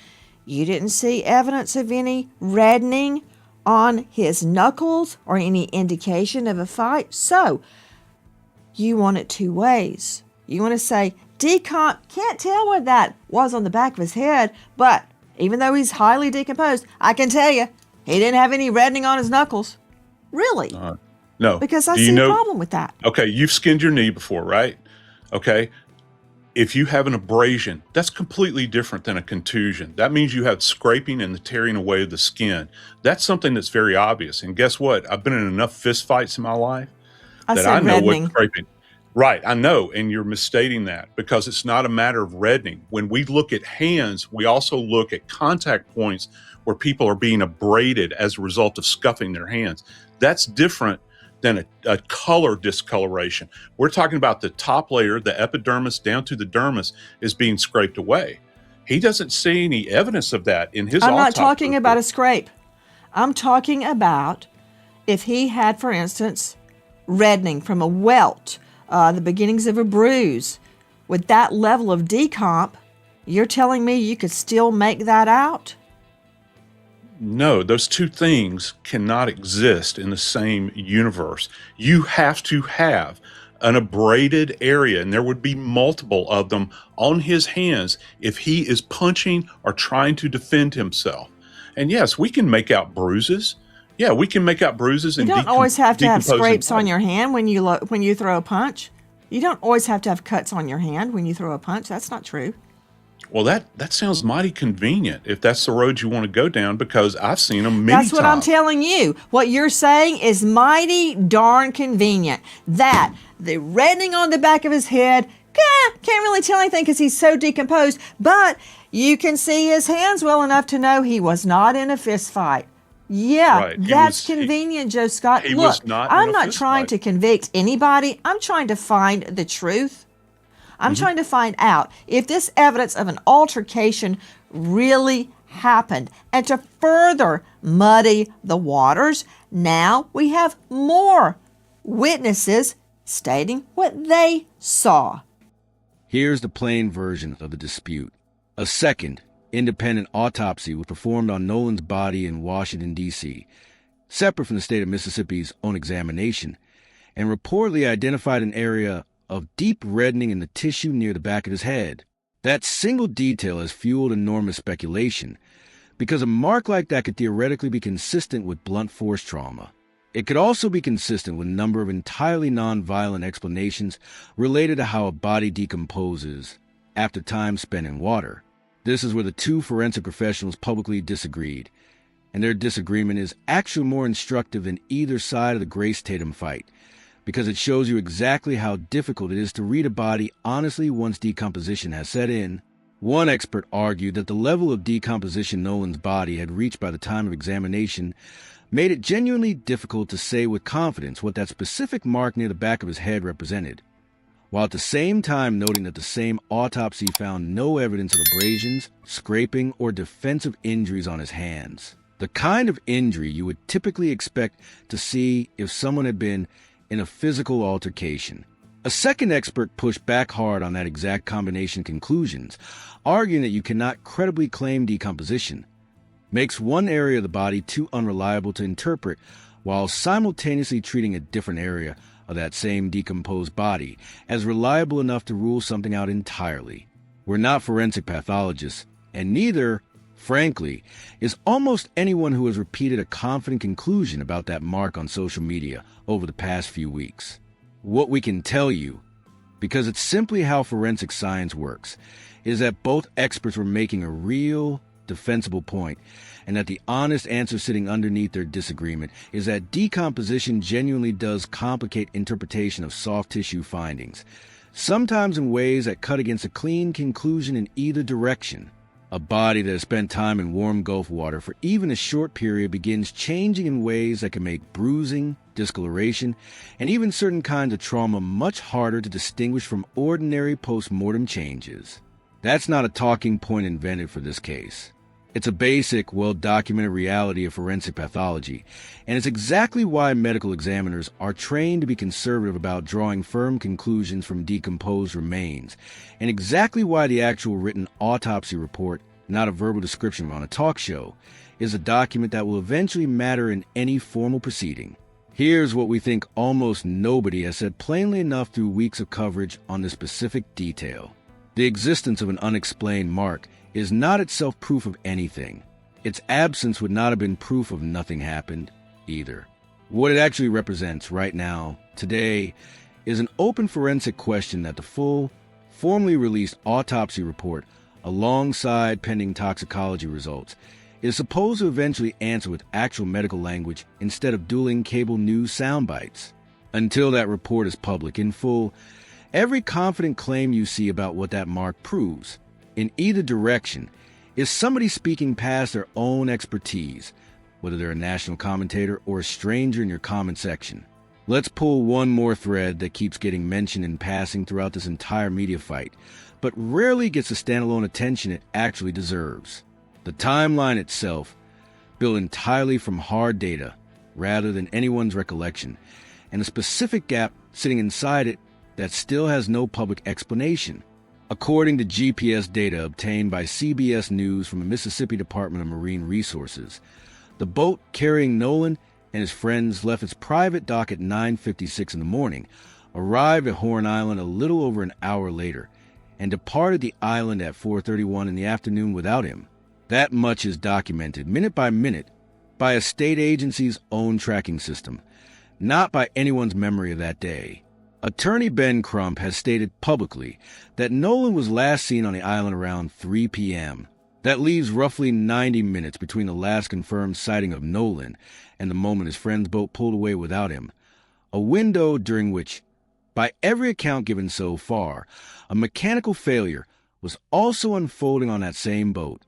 you didn't see evidence of any reddening on his knuckles or any indication of a fight. So you want it two ways. You want to say, decomp, can't tell what that was on the back of his head, but even though he's highly decomposed, I can tell you, he didn't have any reddening on his knuckles. Really? No. Because I see a problem with that. Okay, you've skinned your knee before, right? Okay. If you have an abrasion, that's completely different than a contusion. That means you have scraping and the tearing away of the skin. That's something that's very obvious. And guess what? I've been in enough fist fights in my life that I know what scraping. Right, I know, and you're misstating that because it's not a matter of reddening. When we look at hands, we also look at contact points where people are being abraded as a result of scuffing their hands. That's different than a color discoloration. We're talking about the top layer, the epidermis down to the dermis, is being scraped away. He doesn't see any evidence of that in his I'm not autopsy talking about a report. scrape. I'm talking about if he had, for instance, reddening from a welt, the beginnings of a bruise. With that level of decomp, you're telling me you could still make that out? No, those two things cannot exist in the same universe. You have to have an abraded area, and there would be multiple of them on his hands if he is punching or trying to defend himself. And yes, we can make out bruises. Yeah, we can make out bruises. You and don't always have to have decomposing scrapes on bodies. your hand when you throw a punch. You don't always have to have cuts on your hand when you throw a punch. That's not true. Well, that sounds mighty convenient if that's the road you want to go down, because I've seen them many times. That's what I'm telling you. What you're saying is mighty darn convenient. That the reddening on the back of his head, can't really tell anything because he's so decomposed, but you can see his hands well enough to know he was not in a fist fight. Yeah, Right. that's convenient, Joe Scott. he Look, was not in I'm a not fist trying fight. to convict anybody. I'm trying to find the truth. I'm trying to find out if this evidence of an altercation really happened. And to further muddy the waters, now we have more witnesses stating what they saw. Here's the plain version of the dispute. A second independent autopsy was performed on Nolan's body in Washington, D.C., separate from the state of Mississippi's own examination, and reportedly identified an area of deep reddening in the tissue near the back of his head. That single detail has fueled enormous speculation, because a mark like that could theoretically be consistent with blunt force trauma. It could also be consistent with a number of entirely non-violent explanations related to how a body decomposes after time spent in water. This is where the two forensic professionals publicly disagreed, and their disagreement is actually more instructive than either side of the Grace Tatum fight, because it shows you exactly how difficult it is to read a body honestly once decomposition has set in. One expert argued that the level of decomposition Nolan's body had reached by the time of examination made it genuinely difficult to say with confidence what that specific mark near the back of his head represented, while at the same time noting that the same autopsy found no evidence of abrasions, scraping, or defensive injuries on his hands. The kind of injury you would typically expect to see if someone had been in a physical altercation. A second expert pushed back hard on that exact combination conclusions, arguing that you cannot credibly claim decomposition, makes one area of the body too unreliable to interpret, while simultaneously treating a different area of that same decomposed body as reliable enough to rule something out entirely. We're not forensic pathologists, and neither, frankly, is almost anyone who has repeated a confident conclusion about that mark on social media over the past few weeks. What we can tell you, because it's simply how forensic science works, is that both experts were making a real, defensible point, and that the honest answer sitting underneath their disagreement is that decomposition genuinely does complicate interpretation of soft tissue findings, sometimes in ways that cut against a clean conclusion in either direction. A body that has spent time in warm Gulf water for even a short period begins changing in ways that can make bruising, discoloration, and even certain kinds of trauma much harder to distinguish from ordinary post-mortem changes. That's not a talking point invented for this case. It's a basic, well-documented reality of forensic pathology, and it's exactly why medical examiners are trained to be conservative about drawing firm conclusions from decomposed remains, and exactly why the actual written autopsy report, not a verbal description on a talk show, is a document that will eventually matter in any formal proceeding. Here's what we think almost nobody has said plainly enough through weeks of coverage on this specific detail. The existence of an unexplained mark is not itself proof of anything. Its absence would not have been proof of nothing happened, either. What it actually represents right now, today, is an open forensic question that the full, formally released autopsy report, alongside pending toxicology results, is supposed to eventually answer with actual medical language instead of dueling cable news sound bites. Until that report is public in full, every confident claim you see about what that mark proves, in either direction, is somebody speaking past their own expertise, whether they're a national commentator or a stranger in your comment section. Let's pull one more thread that keeps getting mentioned in passing throughout this entire media fight, but rarely gets the standalone attention it actually deserves. The timeline itself, built entirely from hard data rather than anyone's recollection, and a specific gap sitting inside it that still has no public explanation. According to GPS data obtained by CBS News from the Mississippi Department of Marine Resources, the boat carrying Nolan and his friends left its private dock at 9:56 in the morning, arrived at Horn Island a little over an hour later, and departed the island at 4:31 in the afternoon without him. That much is documented, minute by minute, by a state agency's own tracking system, not by anyone's memory of that day. Attorney Ben Crump has stated publicly that Nolan was last seen on the island around 3 p.m. That leaves roughly 90 minutes between the last confirmed sighting of Nolan and the moment his friend's boat pulled away without him, a window during which, by every account given so far, a mechanical failure was also unfolding on that same boat,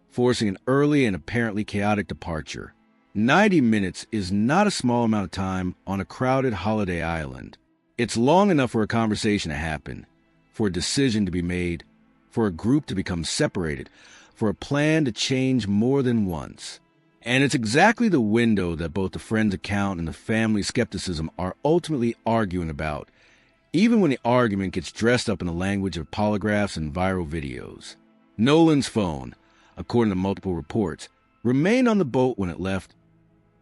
forcing an early and apparently chaotic departure. 90 minutes is not a small amount of time on a crowded holiday island. It's long enough for a conversation to happen, for a decision to be made, for a group to become separated, for a plan to change more than once. And it's exactly the window that both the friend's account and the family skepticism are ultimately arguing about, even when the argument gets dressed up in the language of polygraphs and viral videos. Nolan's phone, according to multiple reports, remained on the boat when it left,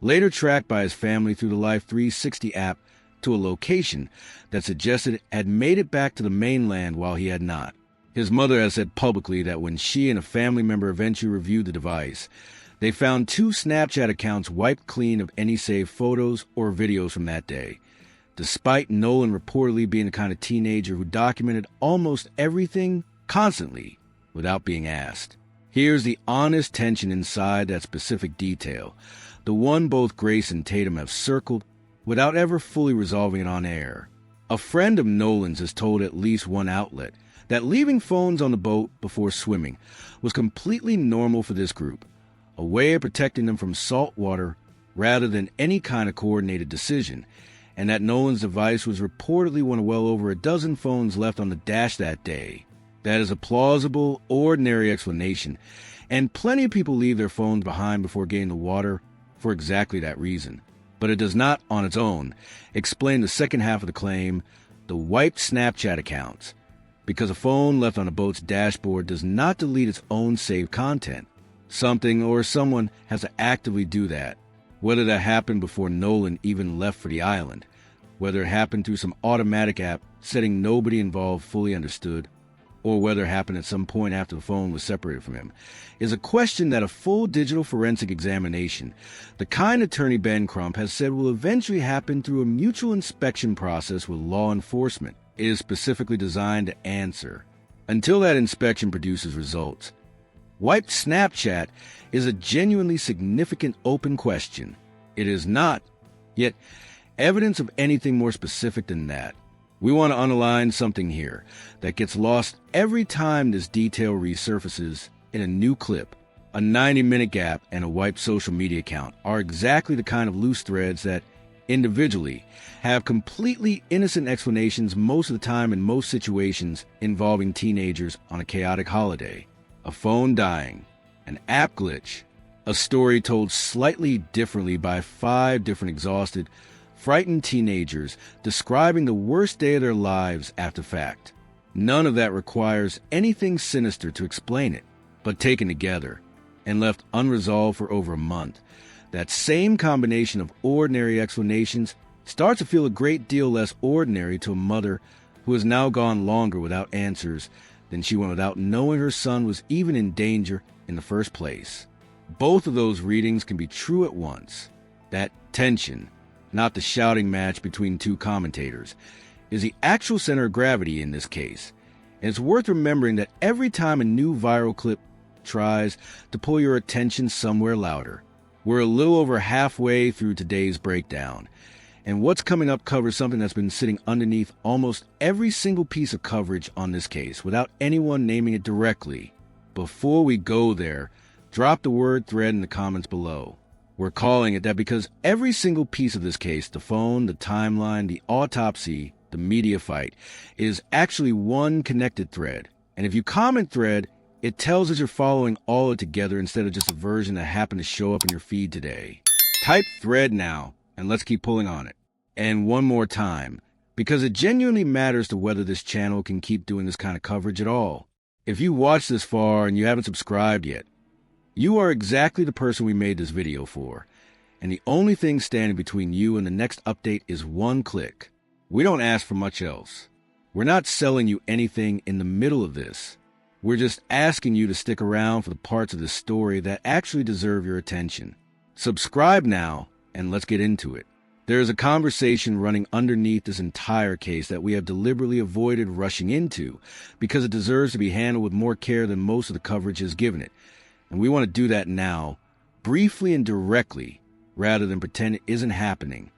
later tracked by his family through the Life 360 app to a location that suggested it had made it back to the mainland while he had not. His mother has said publicly that when she and a family member eventually reviewed the device, they found 2 Snapchat accounts wiped clean of any saved photos or videos from that day, despite Nolan reportedly being the kind of teenager who documented almost everything constantly without being asked. Here's the honest tension inside that specific detail, the one both Grace and Tatum have circled without ever fully resolving it on air. A friend of Nolan's has told at least one outlet that leaving phones on the boat before swimming was completely normal for this group, a way of protecting them from salt water rather than any kind of coordinated decision, and that Nolan's device was reportedly one of well over a dozen phones left on the dash that day. That is a plausible, ordinary explanation, and plenty of people leave their phones behind before getting the water for exactly that reason. But it does not, on its own, explain the second half of the claim, the wiped Snapchat accounts, because a phone left on a boat's dashboard does not delete its own saved content. Something or someone has to actively do that, whether that happened before Nolan even left for the island, whether it happened through some automatic app setting nobody involved fully understood, or whether it happened at some point after the phone was separated from him, is a question that a full digital forensic examination, the kind attorney Ben Crump has said will eventually happen through a mutual inspection process with law enforcement, is specifically designed to answer. Until that inspection produces results, wiped Snapchat is a genuinely significant open question. It is not, yet, evidence of anything more specific than that. We want to underline something here that gets lost every time this detail resurfaces in a new clip. A 90-minute gap and a wiped social media account are exactly the kind of loose threads that, individually, have completely innocent explanations most of the time in most situations involving teenagers on a chaotic holiday. A phone dying, an app glitch, a story told slightly differently by 5 different exhausted, frightened teenagers describing the worst day of their lives after fact. None of that requires anything sinister to explain it, but taken together and left unresolved for over a month, that same combination of ordinary explanations starts to feel a great deal less ordinary to a mother who has now gone longer without answers than she went without knowing her son was even in danger in the first place. Both of those readings can be true at once. That tension, not the shouting match between 2 commentators, is the actual center of gravity in this case. And it's worth remembering that every time a new viral clip tries to pull your attention somewhere louder. We're a little over halfway through today's breakdown, And what's coming up covers something that's been sitting underneath almost every single piece of coverage on this case without anyone naming it directly. Before we go there, drop the word thread in the comments below. We're calling it that because every single piece of this case, the phone, the timeline, the autopsy, the media fight, is actually one connected thread. And if you comment thread, it tells us you're following all of it together instead of just a version that happened to show up in your feed today. Type thread now, and let's keep pulling on it. And one more time, because it genuinely matters to whether this channel can keep doing this kind of coverage at all. If you watched this far and you haven't subscribed yet, you are exactly the person we made this video for. And the only thing standing between you and the next update is one click. We don't ask for much else. We're not selling you anything in the middle of this. We're just asking you to stick around for the parts of the story that actually deserve your attention. Subscribe now, and let's get into it. There is a conversation running underneath this entire case that we have deliberately avoided rushing into because it deserves to be handled with more care than most of the coverage has given it. And we want to do that now, briefly and directly, rather than pretend it isn't happening.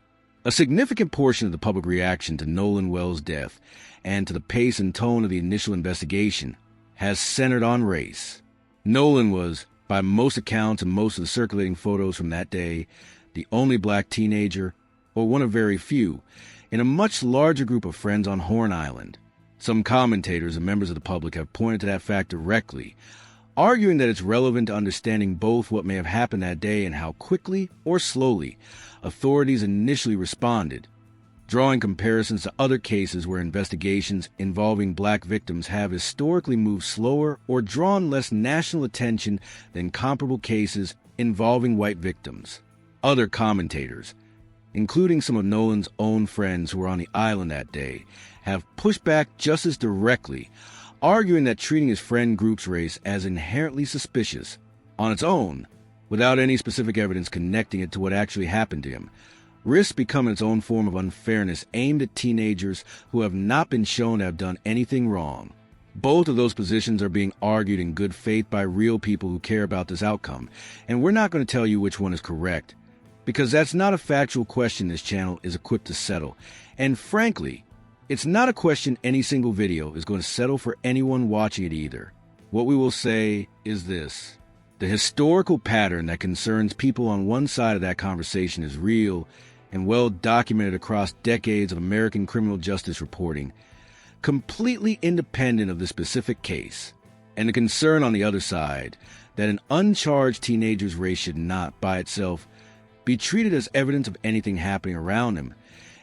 A significant portion of the public reaction to Nolan Wells' death and to the pace and tone of the initial investigation has centered on race. Nolan was, by most accounts and most of the circulating photos from that day, the only black teenager, or one of very few, in a much larger group of friends on Horn Island. Some commentators and members of the public have pointed to that fact directly, arguing that it's relevant to understanding both what may have happened that day and how quickly or slowly authorities initially responded, drawing comparisons to other cases where investigations involving black victims have historically moved slower or drawn less national attention than comparable cases involving white victims. Other commentators, including some of Nolan's own friends who were on the island that day, have pushed back just as directly, arguing that treating his friend group's race as inherently suspicious on its own, without any specific evidence connecting it to what actually happened to him, risks becoming its own form of unfairness aimed at teenagers who have not been shown to have done anything wrong. Both of those positions are being argued in good faith by real people who care about this outcome, and we're not going to tell you which one is correct, because that's not a factual question this channel is equipped to settle. And frankly, it's not a question any single video is going to settle for anyone watching it either. What we will say is this: the historical pattern that concerns people on one side of that conversation is real and well documented across decades of American criminal justice reporting, completely independent of the specific case. And the concern on the other side, that an uncharged teenager's race should not, by itself, be treated as evidence of anything happening around him,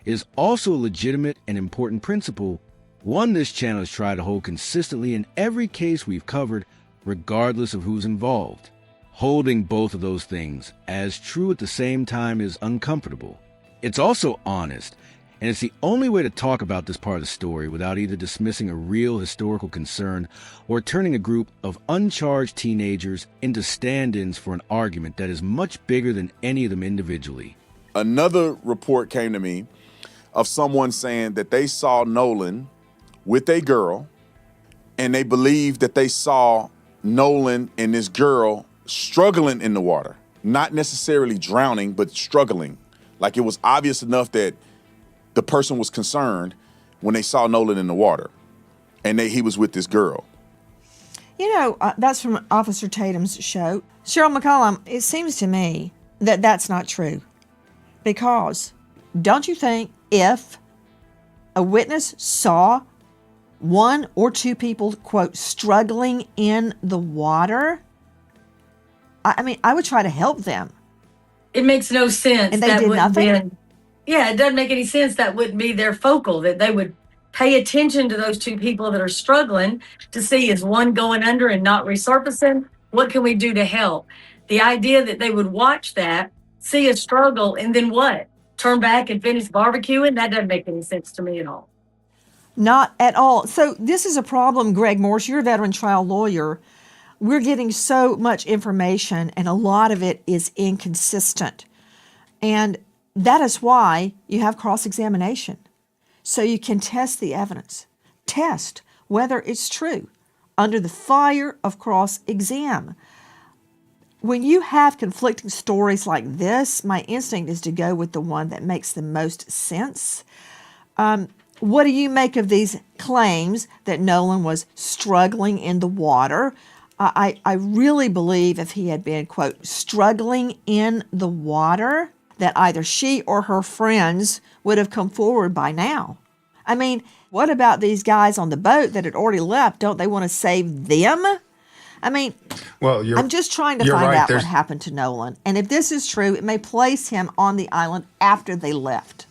is also a legitimate and important principle, one this channel has tried to hold consistently in every case we've covered, regardless of who's involved. Holding both of those things as true at the same time is uncomfortable. It's also honest, and it's the only way to talk about this part of the story without either dismissing a real historical concern or turning a group of uncharged teenagers into stand-ins for an argument that is much bigger than any of them individually. Another report came to me of someone saying that they saw Nolan with a girl, and they believed that they saw Nolan and this girl struggling in the water, not necessarily drowning, but struggling. Like it was obvious enough that the person was concerned when they saw Nolan in the water, and he was with this girl. You know, that's from Officer Tatum's show. Cheryl McCollum, it seems to me that that's not true. Because don't you think if a witness saw one or two people, quote, struggling in the water, I mean, I would try to help them. It makes no sense. And they did nothing? Yeah, it doesn't make any sense. That wouldn't be their focal, that they would pay attention to those two people that are struggling to see, is one going under and not resurfacing? What can we do to help? The idea that they would watch that, see a struggle, and then what? Turn back and finish barbecuing? That doesn't make any sense to me at all. Not at all. So this is a problem, Greg Morse. You're a veteran trial lawyer. We're getting so much information, and a lot of it is inconsistent. And that is why you have cross-examination, so you can test the evidence, test whether it's true under the fire of cross-exam. when you have conflicting stories like this, my instinct is to go with the one that makes the most sense. What do you make of these claims that Nolan was struggling in the water? I really believe if he had been, quote, struggling in the water, that either she or her friends would have come forward by now. I mean, what about these guys on the boat that had already left? Don't they want to save them? I mean, Well, I'm just trying to you're find right. out what There's- happened to Nolan. And if this is true, it may place him on the island after they left.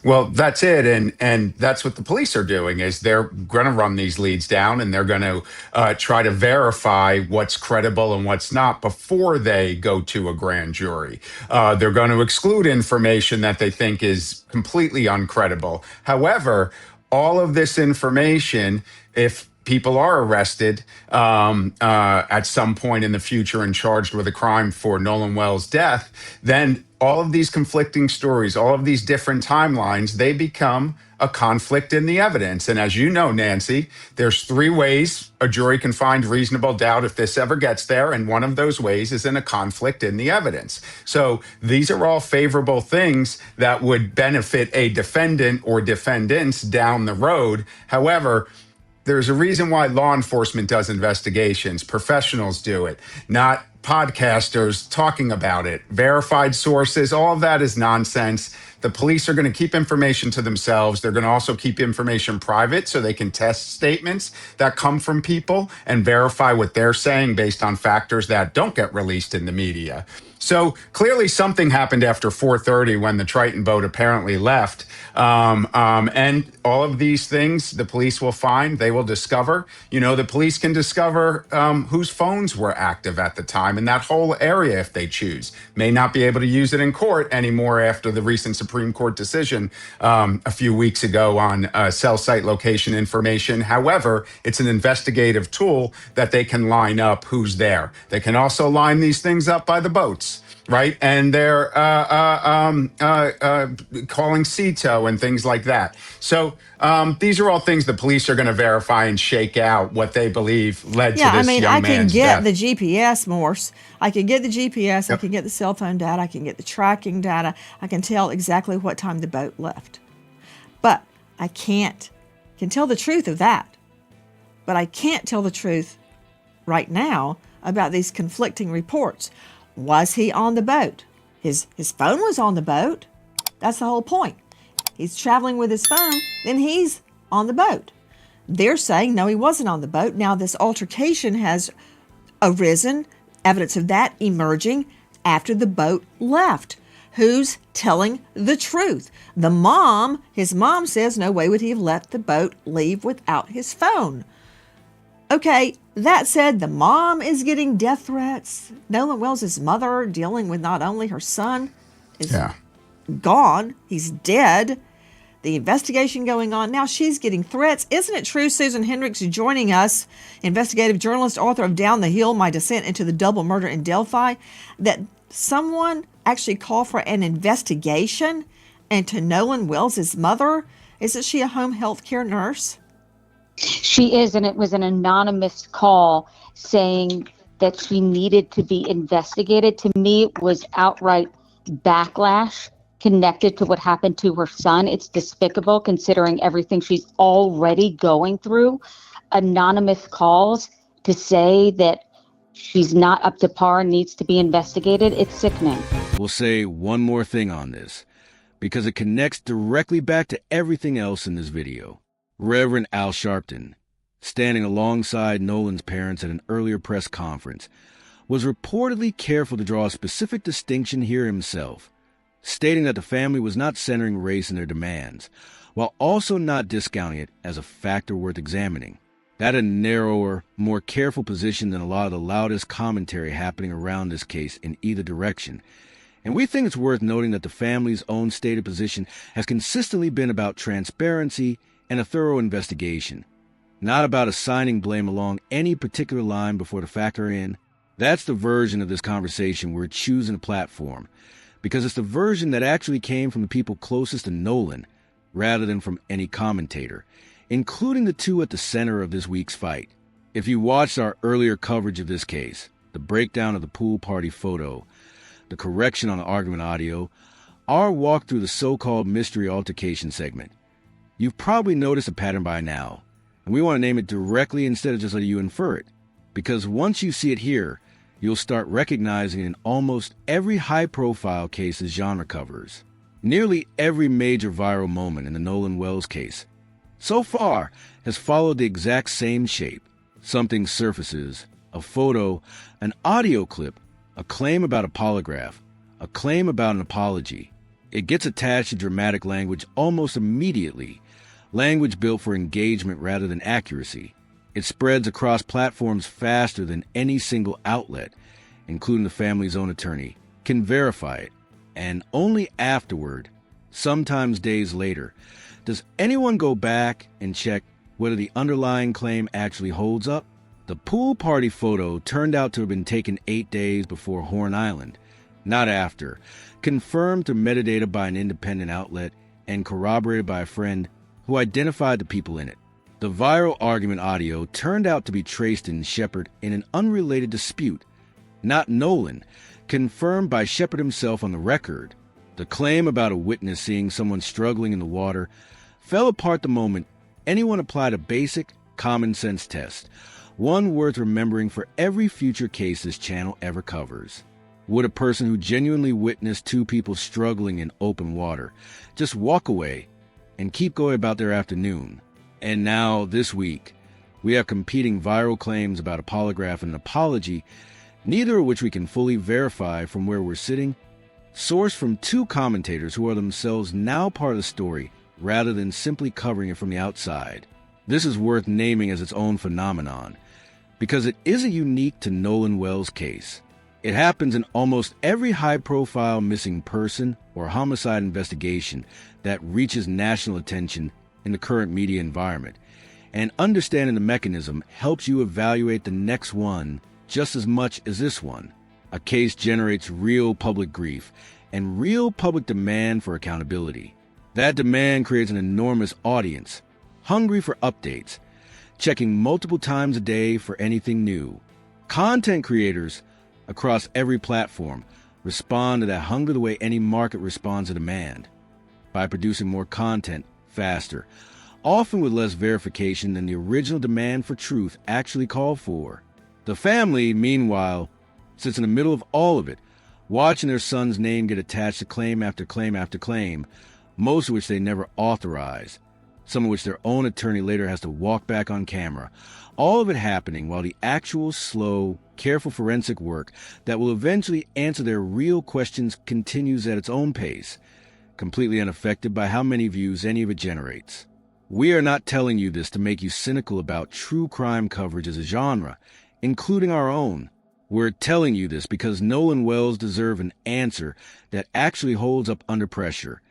Well, that's it, and that's what the police are doing. Is they're going to run these leads down, and they're going to try to verify what's credible and what's not before they go to a grand jury. They're going to exclude information that they think is completely uncredible. However, all of this information, if people are arrested at some point in the future and charged with a crime for Nolan Wells' death, then all of these conflicting stories, all of these different timelines, they become a conflict in the evidence. And as you know, Nancy, there's 3 ways a jury can find reasonable doubt if this ever gets there. And one of those ways is in a conflict in the evidence. So these are all favorable things that would benefit a defendant or defendants down the road. However, there's a reason why law enforcement does investigations. Professionals do it, not podcasters talking about it. Verified sources, all of that is nonsense. The police are going to keep information to themselves. They're going to also keep information private so they can test statements that come from people and verify what they're saying based on factors that don't get released in the media. So clearly something happened after 4:30 when the Triton boat apparently left. And all of these things the police will find, they will discover. You know, the police can discover whose phones were active at the time in that whole area if they choose. May not be able to use it in court anymore after the recent Supreme Court decision a few weeks ago on cell site location information. However, it's an investigative tool that they can line up who's there. They can also line these things up by the boats. Right. And they're calling CETO and things like that. So these are all things the police are going to verify and shake out what they believe led to this young man's death. I can get the GPS, Morse. I can get the GPS. Yep. I can get the cell phone data. I can get the tracking data. I can tell exactly what time the boat left. But I can tell the truth of that. But I can't tell the truth right now about these conflicting reports. Was he on the boat? His phone was on the boat. That's the whole point. He's traveling with his phone, then he's on the boat. They're saying, no, he wasn't on the boat. Now this altercation has arisen, evidence of that emerging after the boat left. Who's telling the truth? The mom, his mom says, no way would he have let the boat leave without his phone. Okay, that said, the mom is getting death threats. Nolan Wells' mother dealing with not only her son is gone, he's dead. The investigation going on. Now she's getting threats. Isn't it true, Susan Hendricks joining us, investigative journalist, author of Down the Hill, My Descent into the Double Murder in Delphi, that someone actually called for an investigation into Nolan Wells' mother? Isn't she a home health care nurse? She is, and it was an anonymous call saying that she needed to be investigated. To me, it was outright backlash connected to what happened to her son. It's despicable considering everything she's already going through. Anonymous calls to say that she's not up to par and needs to be investigated. It's sickening. We'll say one more thing on this, because it connects directly back to everything else in this video. Reverend Al Sharpton, standing alongside Nolan's parents at an earlier press conference, was reportedly careful to draw a specific distinction here himself, stating that the family was not centering race in their demands, while also not discounting it as a factor worth examining. That a narrower, more careful position than a lot of the loudest commentary happening around this case in either direction. And we think it's worth noting that the family's own stated position has consistently been about transparency and a thorough investigation, not about assigning blame along any particular line before the factor in. That's the version of this conversation we're choosing a platform, because it's the version that actually came from the people closest to Nolan, rather than from any commentator, including the two at the center of this week's fight. If you watched our earlier coverage of this case, the breakdown of the pool party photo, the correction on the argument audio, our walk through the so-called mystery altercation segment. You've probably noticed a pattern by now, and we want to name it directly instead of just letting you infer it, because once you see it here, you'll start recognizing it in almost every high-profile case this genre covers. Nearly every major viral moment in the Nolan Wells case, so far, has followed the exact same shape. Something surfaces, a photo, an audio clip, a claim about a polygraph, a claim about an apology. It gets attached to dramatic language almost immediately, language built for engagement rather than accuracy. It spreads across platforms faster than any single outlet, including the family's own attorney, can verify it. And only afterward, sometimes days later, does anyone go back and check whether the underlying claim actually holds up. The pool party photo turned out to have been taken 8 days before Horn Island, not after, confirmed through metadata by an independent outlet and corroborated by a friend who identified the people in it. The viral argument audio turned out to be traced in Shepard in an unrelated dispute, not Nolan, confirmed by Shepard himself on the record. The claim about a witness seeing someone struggling in the water fell apart the moment anyone applied a basic, common-sense test, one worth remembering for every future case this channel ever covers. Would a person who genuinely witnessed two people struggling in open water just walk away and keep going about their afternoon? And now, this week, we have competing viral claims about a polygraph and an apology, neither of which we can fully verify from where we're sitting, sourced from two commentators who are themselves now part of the story rather than simply covering it from the outside. This is worth naming as its own phenomenon, because it isn't unique to Nolan Wells' case. It happens in almost every high-profile missing person or homicide investigation that reaches national attention in the current media environment, and understanding the mechanism helps you evaluate the next one just as much as this one. A case generates real public grief and real public demand for accountability. That demand creates an enormous audience, hungry for updates, checking multiple times a day for anything new. Content creators across every platform respond to that hunger the way any market responds to demand, by producing more content faster, often with less verification than the original demand for truth actually called for. The family, meanwhile, sits in the middle of all of it, watching their son's name get attached to claim after claim after claim, most of which they never authorize, some of which their own attorney later has to walk back on camera. All of it happening while the actual, slow, careful forensic work that will eventually answer their real questions continues at its own pace, completely unaffected by how many views any of it generates. We are not telling you this to make you cynical about true crime coverage as a genre, including our own. We're telling you this because Nolan Wells deserves an answer that actually holds up under pressure,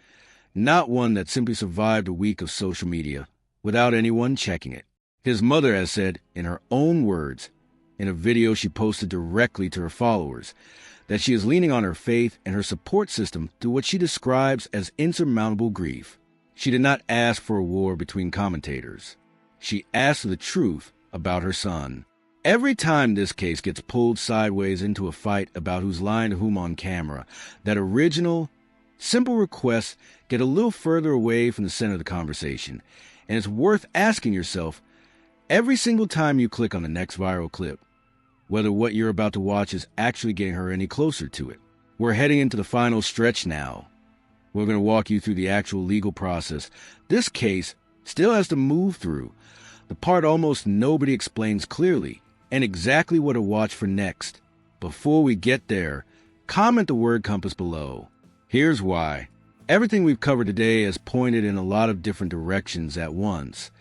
not one that simply survived a week of social media without anyone checking it. His mother has said, in her own words, in a video she posted directly to her followers, that she is leaning on her faith and her support system through what she describes as insurmountable grief. She did not ask for a war between commentators. She asked for the truth about her son. Every time this case gets pulled sideways into a fight about who's lying to whom on camera, that original, simple requests get a little further away from the center of the conversation. And it's worth asking yourself, every single time you click on the next viral clip, whether what you're about to watch is actually getting her any closer to it. We're heading into the final stretch now. We're going to walk you through the actual legal process this case still has to move through, the part almost nobody explains clearly, and exactly what to watch for next. Before we get there, comment the word compass below. Here's why. Everything we've covered today has pointed in a lot of different directions at once.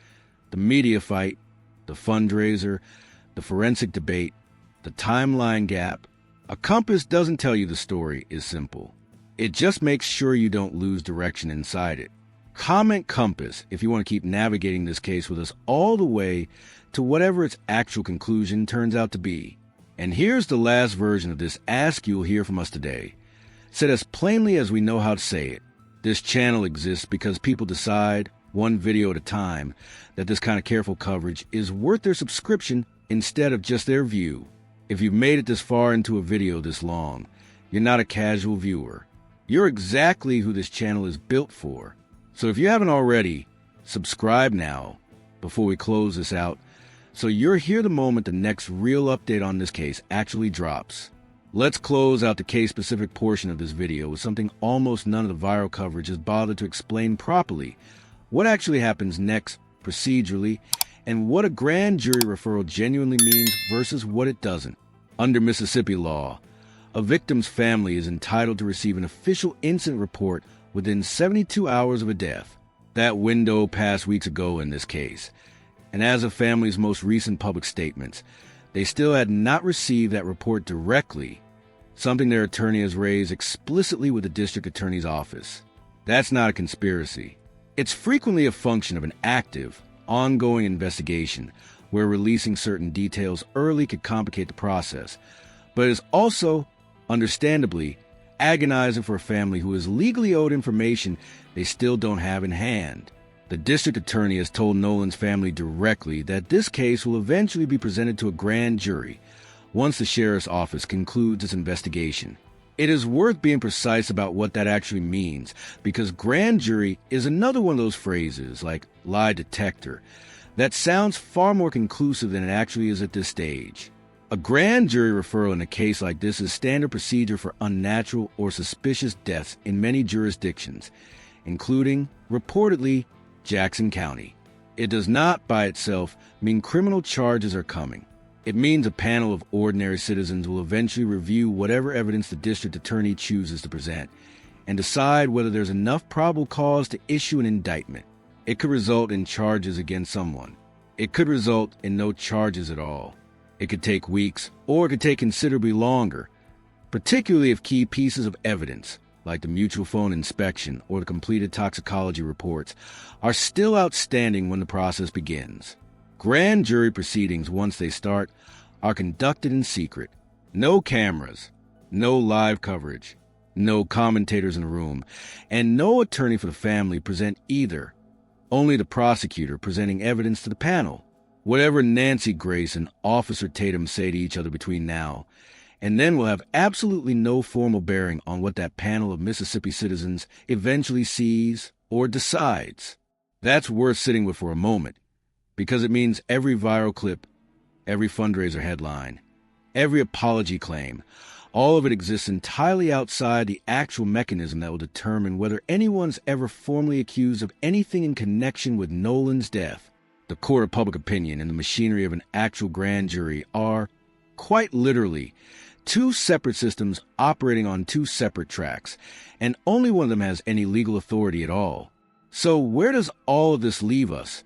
The media fight, the fundraiser, the forensic debate, the timeline gap. A compass doesn't tell you the story is simple. It just makes sure you don't lose direction inside it. Comment compass if you want to keep navigating this case with us all the way to whatever its actual conclusion turns out to be. And here's the last version of this ask you'll hear from us today, said as plainly as we know how to say it. This channel exists because people decide, one video at a time, that this kind of careful coverage is worth their subscription instead of just their view. If you've made it this far into a video this long, you're not a casual viewer. You're exactly who this channel is built for. So if you haven't already, subscribe now before we close this out, so you're here the moment the next real update on this case actually drops. Let's close out the case-specific portion of this video with something almost none of the viral coverage has bothered to explain properly: what actually happens next procedurally, and what a grand jury referral genuinely means versus what it doesn't. Under Mississippi law, a victim's family is entitled to receive an official incident report within 72 hours of a death. That window passed weeks ago in this case, and as of family's most recent public statements, they still had not received that report directly, something their attorney has raised explicitly with the district attorney's office. That's not a conspiracy. It's frequently a function of an active, ongoing investigation where releasing certain details early could complicate the process, but it's also, understandably, agonizing for a family who is legally owed information they still don't have in hand. The district attorney has told Nolan's family directly that this case will eventually be presented to a grand jury once the sheriff's office concludes its investigation. It is worth being precise about what that actually means, because grand jury is another one of those phrases, like lie detector, that sounds far more conclusive than it actually is at this stage. A grand jury referral in a case like this is standard procedure for unnatural or suspicious deaths in many jurisdictions, including, reportedly, Jackson County. It does not, by itself, mean criminal charges are coming. It means a panel of ordinary citizens will eventually review whatever evidence the district attorney chooses to present and decide whether there's enough probable cause to issue an indictment. It could result in charges against someone. It could result in no charges at all. It could take weeks, or it could take considerably longer, particularly if key pieces of evidence, like the mutual phone inspection or the completed toxicology reports, are still outstanding when the process begins. Grand jury proceedings, once they start, are conducted in secret. No cameras, no live coverage, no commentators in the room, and no attorney for the family present either. Only the prosecutor presenting evidence to the panel. Whatever Nancy Grace and Officer Tatum say to each other between now and then will have absolutely no formal bearing on what that panel of Mississippi citizens eventually sees or decides. That's worth sitting with for a moment, because it means every viral clip, every fundraiser headline, every apology claim, all of it exists entirely outside the actual mechanism that will determine whether anyone's ever formally accused of anything in connection with Nolan's death. The court of public opinion and the machinery of an actual grand jury are, quite literally, two separate systems operating on two separate tracks, and only one of them has any legal authority at all. So where does all of this leave us,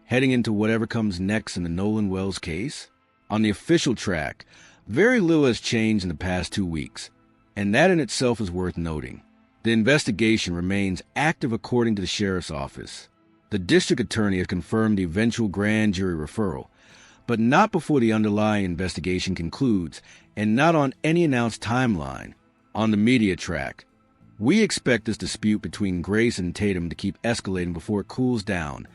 heading into whatever comes next in the Nolan Wells case? On the official track, very little has changed in the past 2 weeks, and that in itself is worth noting. The investigation remains active according to the sheriff's office. The district attorney has confirmed the eventual grand jury referral, but not before the underlying investigation concludes, and not on any announced timeline. On the media track, we expect this dispute between Grace and Tatum to keep escalating before it cools down,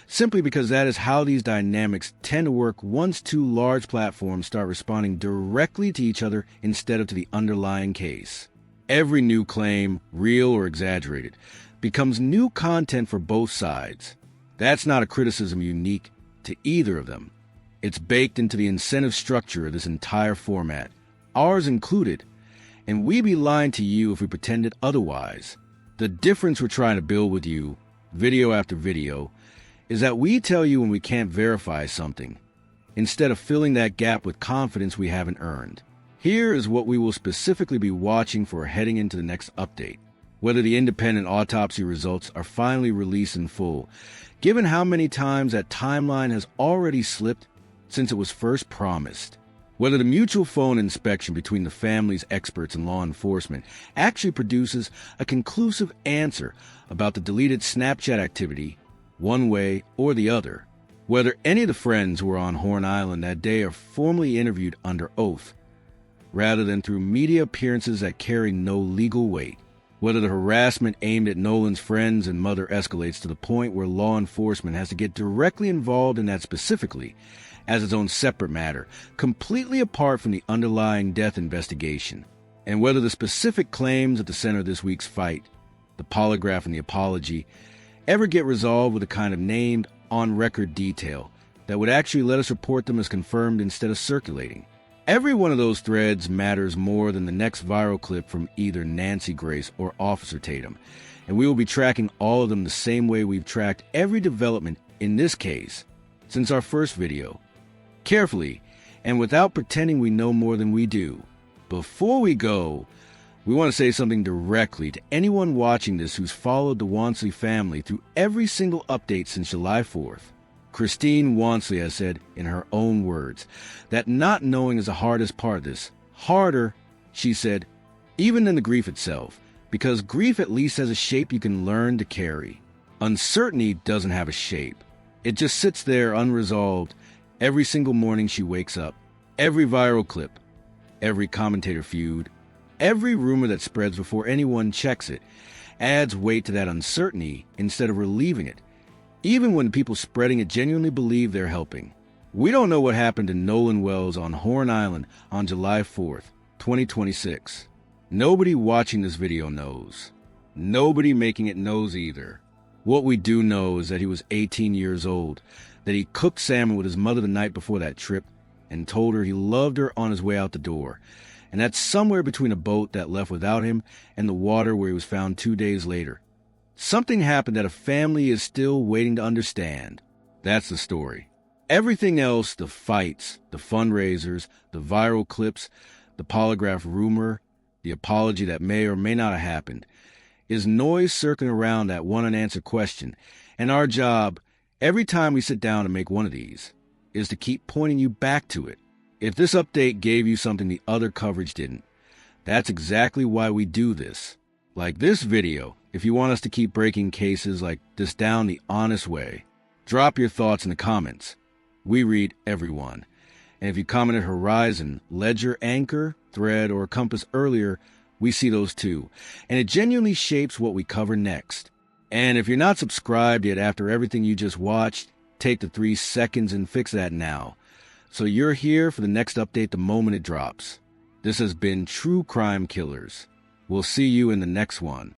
simply because that is how these dynamics tend to work once two large platforms start responding directly to each other instead of to the underlying case. Every new claim, real or exaggerated, becomes new content for both sides. That's not a criticism unique to either of them. It's baked into the incentive structure of this entire format, ours included, and we'd be lying to you if we pretended otherwise. The difference we're trying to build with you, video after video, is that we tell you when we can't verify something, instead of filling that gap with confidence we haven't earned. Here is what we will specifically be watching for heading into the next update: whether the independent autopsy results are finally released in full, given how many times that timeline has already slipped since it was first promised. Whether the mutual phone inspection between the family's experts and law enforcement actually produces a conclusive answer about the deleted Snapchat activity, one way or the other. Whether any of the friends who were on Horn Island that day are formally interviewed under oath, rather than through media appearances that carry no legal weight. Whether the harassment aimed at Nolan's friends and mother escalates to the point where law enforcement has to get directly involved in that specifically, as its own separate matter, completely apart from the underlying death investigation. And whether the specific claims at the center of this week's fight, the polygraph and the apology, ever get resolved with a kind of named, on-record detail that would actually let us report them as confirmed instead of circulating. Every one of those threads matters more than the next viral clip from either Nancy Grace or Officer Tatum, and we will be tracking all of them the same way we've tracked every development in this case since our first video. Carefully, and without pretending we know more than we do. Before we go, we want to say something directly to anyone watching this who's followed the Wansley family through every single update since July 4th. Christine Wansley has said, in her own words, that not knowing is the hardest part of this. Harder, she said, even than the grief itself, because grief at least has a shape you can learn to carry. Uncertainty doesn't have a shape. It just sits there unresolved every single morning she wakes up. Every viral clip, every commentator feud, every rumor that spreads before anyone checks it adds weight to that uncertainty instead of relieving it, even when people spreading it genuinely believe they're helping. We don't know what happened to Nolan Wells on Horn Island on July 4th, 2026. Nobody watching this video knows. Nobody making it knows either. What we do know is that he was 18 years old, that he cooked salmon with his mother the night before that trip and told her he loved her on his way out the door. And that's somewhere between a boat that left without him and the water where he was found 2 days later. Something happened that a family is still waiting to understand. That's the story. Everything else, the fights, the fundraisers, the viral clips, the polygraph rumor, the apology that may or may not have happened, is noise circling around that one unanswered question. And our job, every time we sit down to make one of these, is to keep pointing you back to it. If this update gave you something the other coverage didn't, that's exactly why we do this. Like this video, if you want us to keep breaking cases like this down the honest way, drop your thoughts in the comments. We read everyone. And if you commented Horizon, Ledger, Anchor, Thread, or Compass earlier, we see those too. And it genuinely shapes what we cover next. And if you're not subscribed yet after everything you just watched, take the 3 seconds and fix that now. So you're here for the next update the moment it drops. This has been True Crime Killers. We'll see you in the next one.